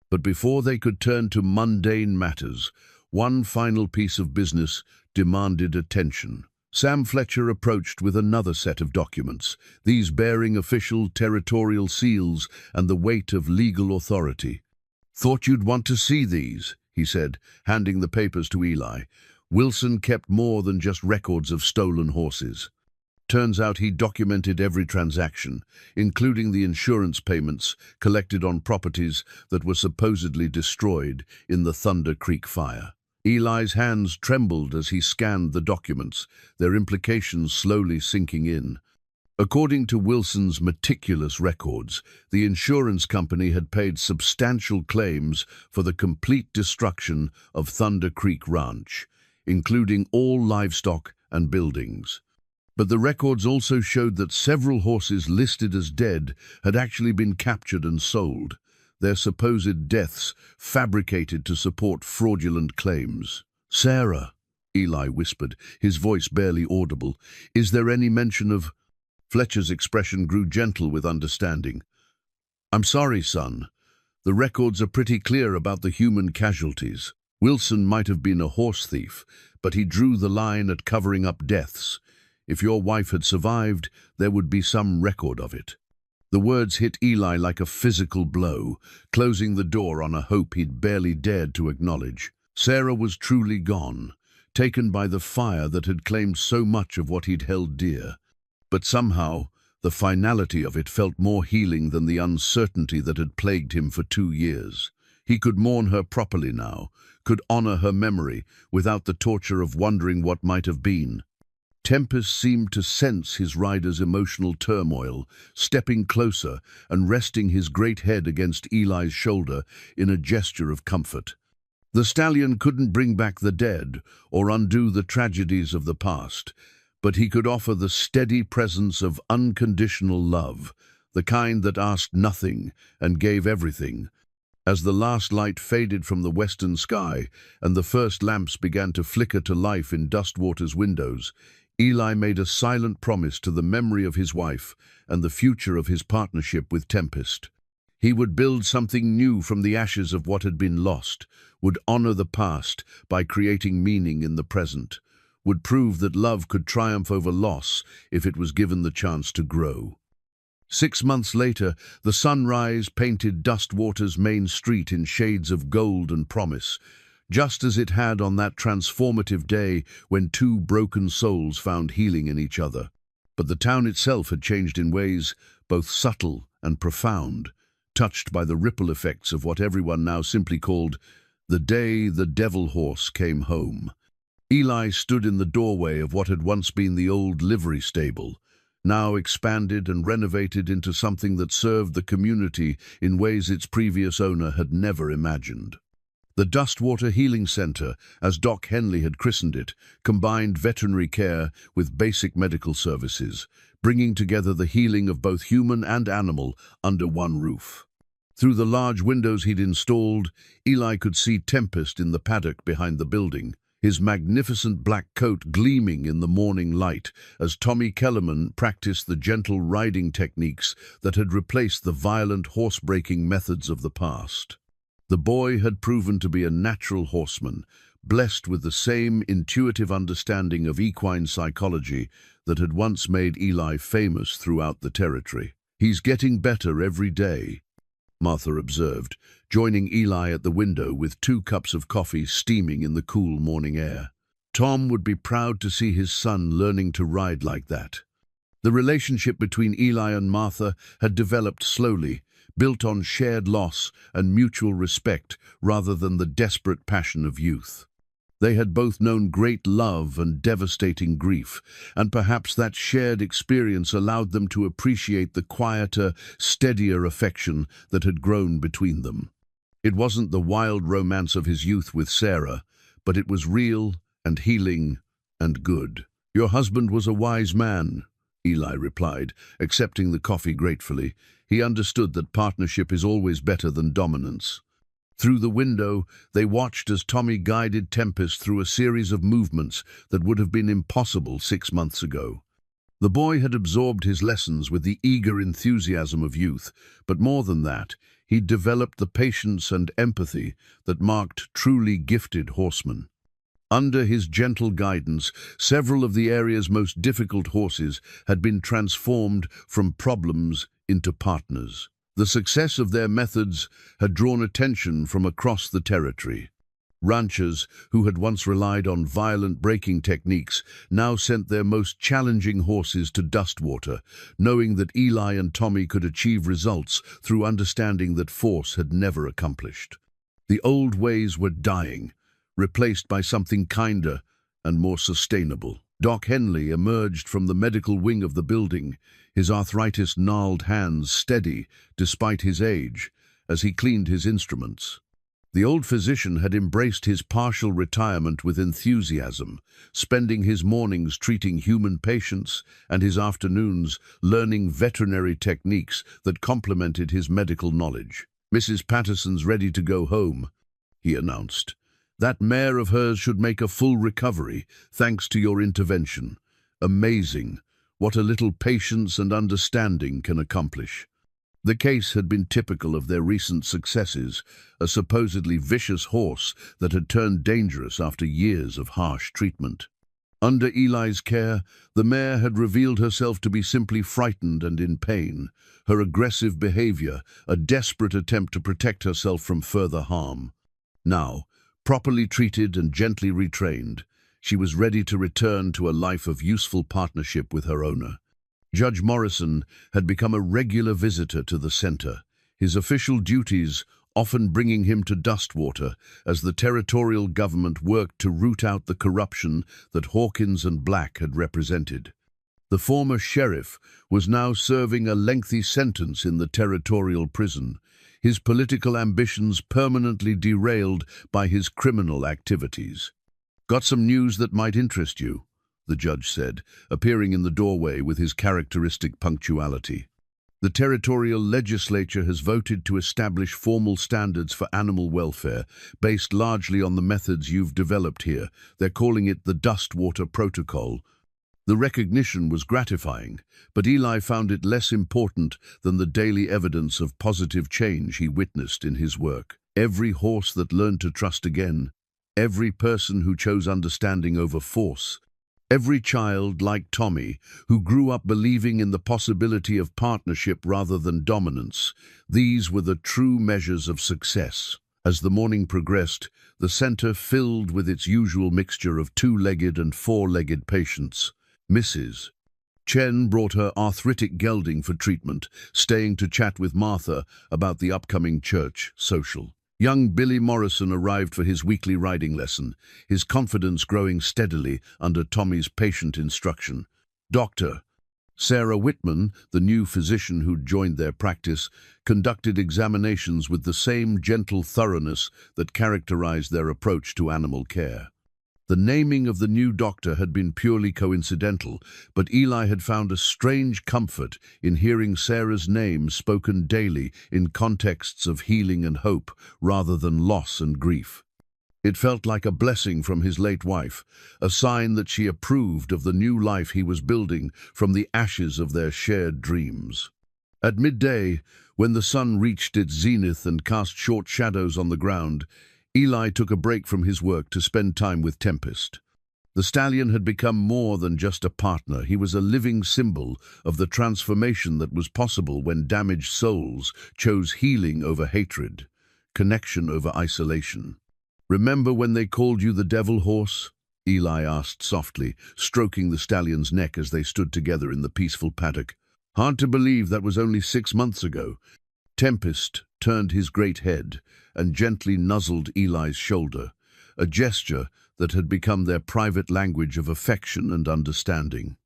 But before they could turn to mundane matters, one final piece of business demanded attention. Sam Fletcher approached with another set of documents, these bearing official territorial seals and the weight of legal authority. "Thought you'd want to see these," he said, handing the papers to Eli. Wilson kept more than just records of stolen horses. Turns out he documented every transaction, including the insurance payments collected on properties that were supposedly destroyed in the Thunder Creek fire. Eli's hands trembled as he scanned the documents, their implications slowly sinking in. According to Wilson's meticulous records, the insurance company had paid substantial claims for the complete destruction of Thunder Creek Ranch, including all livestock and buildings. But the records also showed that several horses listed as dead had actually been captured and sold, their supposed deaths fabricated to support fraudulent claims. "Sarah," Eli whispered, his voice barely audible, "is there any mention of—" Fletcher's expression grew gentle with understanding. "I'm sorry, son. The records are pretty clear about the human casualties. Wilson might have been a horse thief, but he drew the line at covering up deaths. If your wife had survived, there would be some record of it." The words hit Eli like a physical blow, closing the door on a hope he'd barely dared to acknowledge. Sarah was truly gone, taken by the fire that had claimed so much of what he'd held dear. But somehow, the finality of it felt more healing than the uncertainty that had plagued him for 2 years. He could mourn her properly now, could honor her memory without the torture of wondering what might have been. Tempest seemed to sense his rider's emotional turmoil, stepping closer and resting his great head against Eli's shoulder in a gesture of comfort. The stallion couldn't bring back the dead or undo the tragedies of the past, but he could offer the steady presence of unconditional love, the kind that asked nothing and gave everything. As the last light faded from the western sky and the first lamps began to flicker to life in Dustwater's windows, Eli made a silent promise to the memory of his wife and the future of his partnership with Tempest. He would build something new from the ashes of what had been lost, would honor the past by creating meaning in the present, would prove that love could triumph over loss if it was given the chance to grow. 6 months later, the sunrise painted Dustwater's main street in shades of gold and promise, just as it had on that transformative day when 2 broken souls found healing in each other. But the town itself had changed in ways both subtle and profound, touched by the ripple effects of what everyone now simply called the day the devil horse came home. Eli stood in the doorway of what had once been the old livery stable, now expanded and renovated into something that served the community in ways its previous owner had never imagined. The Dustwater Healing Center, as Doc Henley had christened it, combined veterinary care with basic medical services, bringing together the healing of both human and animal under one roof. Through the large windows he'd installed, Eli could see Tempest in the paddock behind the building, his magnificent black coat gleaming in the morning light as Tommy Kellerman practiced the gentle riding techniques that had replaced the violent horse-breaking methods of the past. The boy had proven to be a natural horseman, blessed with the same intuitive understanding of equine psychology that had once made Eli famous throughout the territory. "He's getting better every day," Martha observed, joining Eli at the window with 2 cups of coffee steaming in the cool morning air. Tom would be proud to see his son learning to ride like that. The relationship between Eli and Martha had developed slowly, built on shared loss and mutual respect rather than the desperate passion of youth. They had both known great love and devastating grief, and perhaps that shared experience allowed them to appreciate the quieter, steadier affection that had grown between them. It wasn't the wild romance of his youth with Sarah, but it was real and healing and good. "Your husband was a wise man," Eli replied, accepting the coffee gratefully. He understood that partnership is always better than dominance. Through the window, they watched as Tommy guided Tempest through a series of movements that would have been impossible 6 months ago. The boy had absorbed his lessons with the eager enthusiasm of youth, but more than that, he'd developed the patience and empathy that marked truly gifted horsemen. Under his gentle guidance, several of the area's most difficult horses had been transformed from problems into partners. The success of their methods had drawn attention from across the territory. Ranchers, who had once relied on violent braking techniques, now sent their most challenging horses to Dustwater, knowing that Eli and Tommy could achieve results through understanding that force had never accomplished. The old ways were dying, replaced by something kinder and more sustainable. Doc Henley emerged from the medical wing of the building, his arthritis-gnarled hands steady despite his age, as he cleaned his instruments. The old physician had embraced his partial retirement with enthusiasm, spending his mornings treating human patients and his afternoons learning veterinary techniques that complemented his medical knowledge. "Mrs. Patterson's ready to go home," he announced. "That mare of hers should make a full recovery, thanks to your intervention. Amazing what a little patience and understanding can accomplish." The case had been typical of their recent successes, a supposedly vicious horse that had turned dangerous after years of harsh treatment. Under Eli's care, the mare had revealed herself to be simply frightened and in pain, her aggressive behavior a desperate attempt to protect herself from further harm. Now, properly treated and gently retrained, she was ready to return to a life of useful partnership with her owner. Judge Morrison had become a regular visitor to the center, his official duties often bringing him to Dustwater as the territorial government worked to root out the corruption that Hawkins and Black had represented. The former sheriff was now serving a lengthy sentence in the territorial prison, his political ambitions permanently derailed by his criminal activities. "Got some news that might interest you," the judge said, appearing in the doorway with his characteristic punctuality. "The territorial legislature has voted to establish formal standards for animal welfare, based largely on the methods you've developed here. They're calling it the Dustwater Protocol." The recognition was gratifying, but Eli found it less important than the daily evidence of positive change he witnessed in his work. Every horse that learned to trust again, every person who chose understanding over force, every child, like Tommy, who grew up believing in the possibility of partnership rather than dominance, these were the true measures of success. As the morning progressed, the center filled with its usual mixture of two-legged and four-legged patients. Mrs. Chen brought her arthritic gelding for treatment, staying to chat with Martha about the upcoming church social. Young Billy Morrison arrived for his weekly riding lesson, his confidence growing steadily under Tommy's patient instruction. Dr. Sarah Whitman, the new physician who'd joined their practice, conducted examinations with the same gentle thoroughness that characterized their approach to animal care. The naming of the new doctor had been purely coincidental, but Eli had found a strange comfort in hearing Sarah's name spoken daily in contexts of healing and hope rather than loss and grief. It felt like a blessing from his late wife, a sign that she approved of the new life he was building from the ashes of their shared dreams. At midday, when the sun reached its zenith and cast short shadows on the ground, Eli took a break from his work to spend time with Tempest. The stallion had become more than just a partner. He was a living symbol of the transformation that was possible when damaged souls chose healing over hatred, connection over isolation. "Remember when they called you the devil horse?" Eli asked softly, stroking the stallion's neck as they stood together in the peaceful paddock. "Hard to believe that was only 6 months ago." Tempest turned his great head and gently nuzzled Eli's shoulder, a gesture that had become their private language of affection and understanding.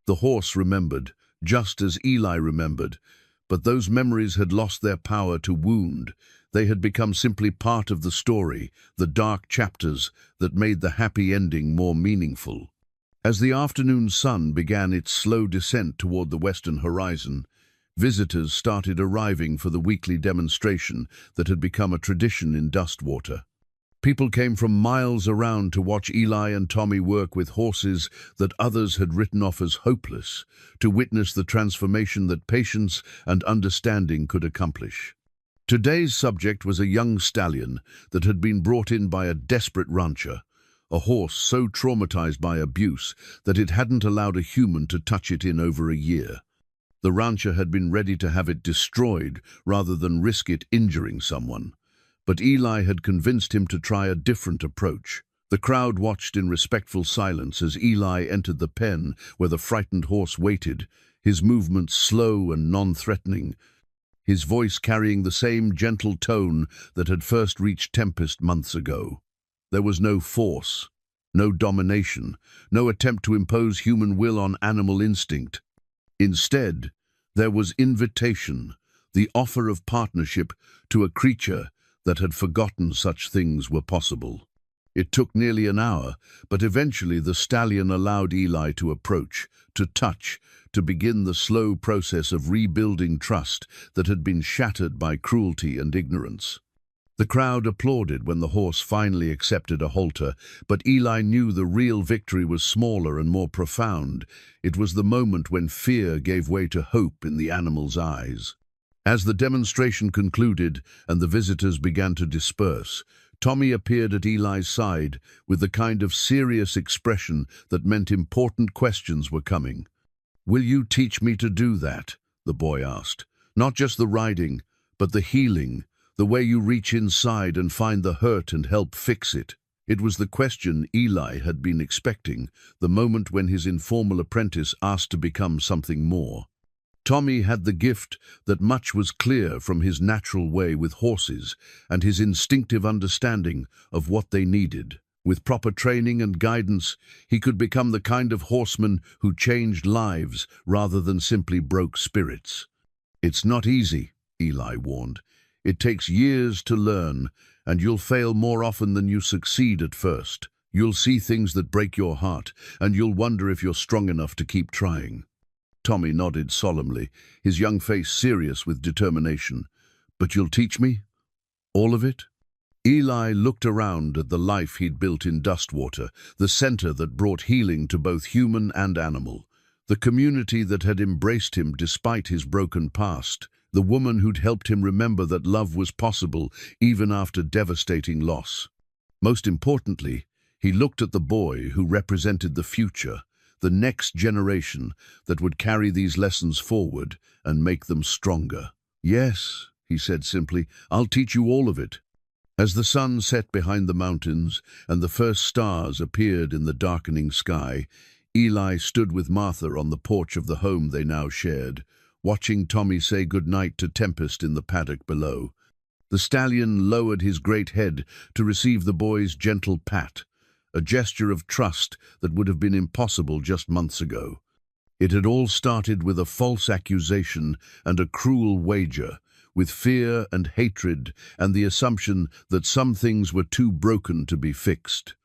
The horse remembered, just as Eli remembered, but those memories had lost their power to wound. They had become simply part of the story, the dark chapters that made the happy ending more meaningful. As the afternoon sun began its slow descent toward the western horizon, Visitors started arriving for the weekly demonstration that had become a tradition in Dustwater. People came from miles around to watch Eli and Tommy work with horses that others had written off as hopeless, to witness the transformation that patience and understanding could accomplish. Today's subject was a young stallion that had been brought in by a desperate rancher, a horse so traumatized by abuse that it hadn't allowed a human to touch it in over a year. The rancher had been ready to have it destroyed rather than risk it injuring someone. But Eli had convinced him to try a different approach. The crowd watched in respectful silence as Eli entered the pen where the frightened horse waited, his movements slow and non-threatening, his voice carrying the same gentle tone that had first reached Tempest months ago. There was no force, no domination, no attempt to impose human will on animal instinct. Instead, there was invitation, the offer of partnership to a creature that had forgotten such things were possible. It took nearly an hour, but eventually the stallion allowed Eli to approach, to touch, to begin the slow process of rebuilding trust that had been shattered by cruelty and ignorance. The crowd applauded when the horse finally accepted a halter, but Eli knew the real victory was smaller and more profound. It was the moment when fear gave way to hope in the animal's eyes. As the demonstration concluded and the visitors began to disperse, Tommy appeared at Eli's side with the kind of serious expression that meant important questions were coming. "Will you teach me to do that?" the boy asked. "Not just the riding, but the healing, the way you reach inside and find the hurt and help fix it." It was the question Eli had been expecting, the moment when his informal apprentice asked to become something more. Tommy had the gift that much was clear from his natural way with horses and his instinctive understanding of what they needed. With proper training and guidance, he could become the kind of horseman who changed lives rather than simply broke spirits. "It's not easy," Eli warned. "It takes years to learn, and you'll fail more often than you succeed at first. You'll see things that break your heart, and you'll wonder if you're strong enough to keep trying." Tommy nodded solemnly, his young face serious with determination. "But you'll teach me? All of it?" Eli looked around at the life he'd built in Dustwater, the center that brought healing to both human and animal, the community that had embraced him despite his broken past, the woman who'd helped him remember that love was possible even after devastating loss. Most importantly, he looked at the boy who represented the future, the next generation that would carry these lessons forward and make them stronger. "Yes," he said simply, "I'll teach you all of it." As the sun set behind the mountains and the first stars appeared in the darkening sky, Eli stood with Martha on the porch of the home they now shared, watching Tommy say goodnight to Tempest in the paddock below. The stallion lowered his great head to receive the boy's gentle pat, a gesture of trust that would have been impossible just months ago. It had all started with a false accusation and a cruel wager, with fear and hatred and the assumption that some things were too broken to be fixed.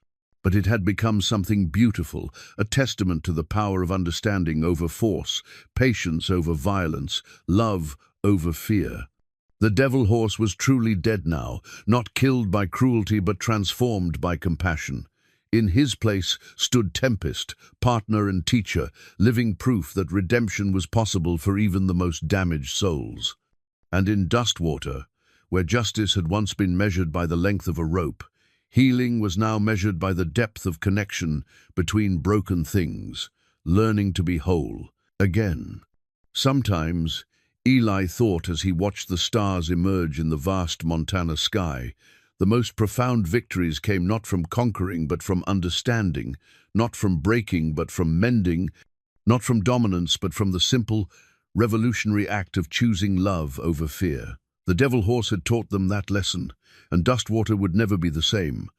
But it had become something beautiful, a testament to the power of understanding over force, patience over violence, love over fear. The devil horse was truly dead now, not killed by cruelty but transformed by compassion. In his place stood Tempest, partner and teacher, living proof that redemption was possible for even the most damaged souls. And in Dustwater, where justice had once been measured by the length of a rope, healing was now measured by the depth of connection between broken things, learning to be whole again. Sometimes, Eli thought as he watched the stars emerge in the vast Montana sky, the most profound victories came not from conquering but from understanding, not from breaking but from mending, not from dominance but from the simple, revolutionary act of choosing love over fear. The devil horse had taught them that lesson, and Dustwater would never be the same.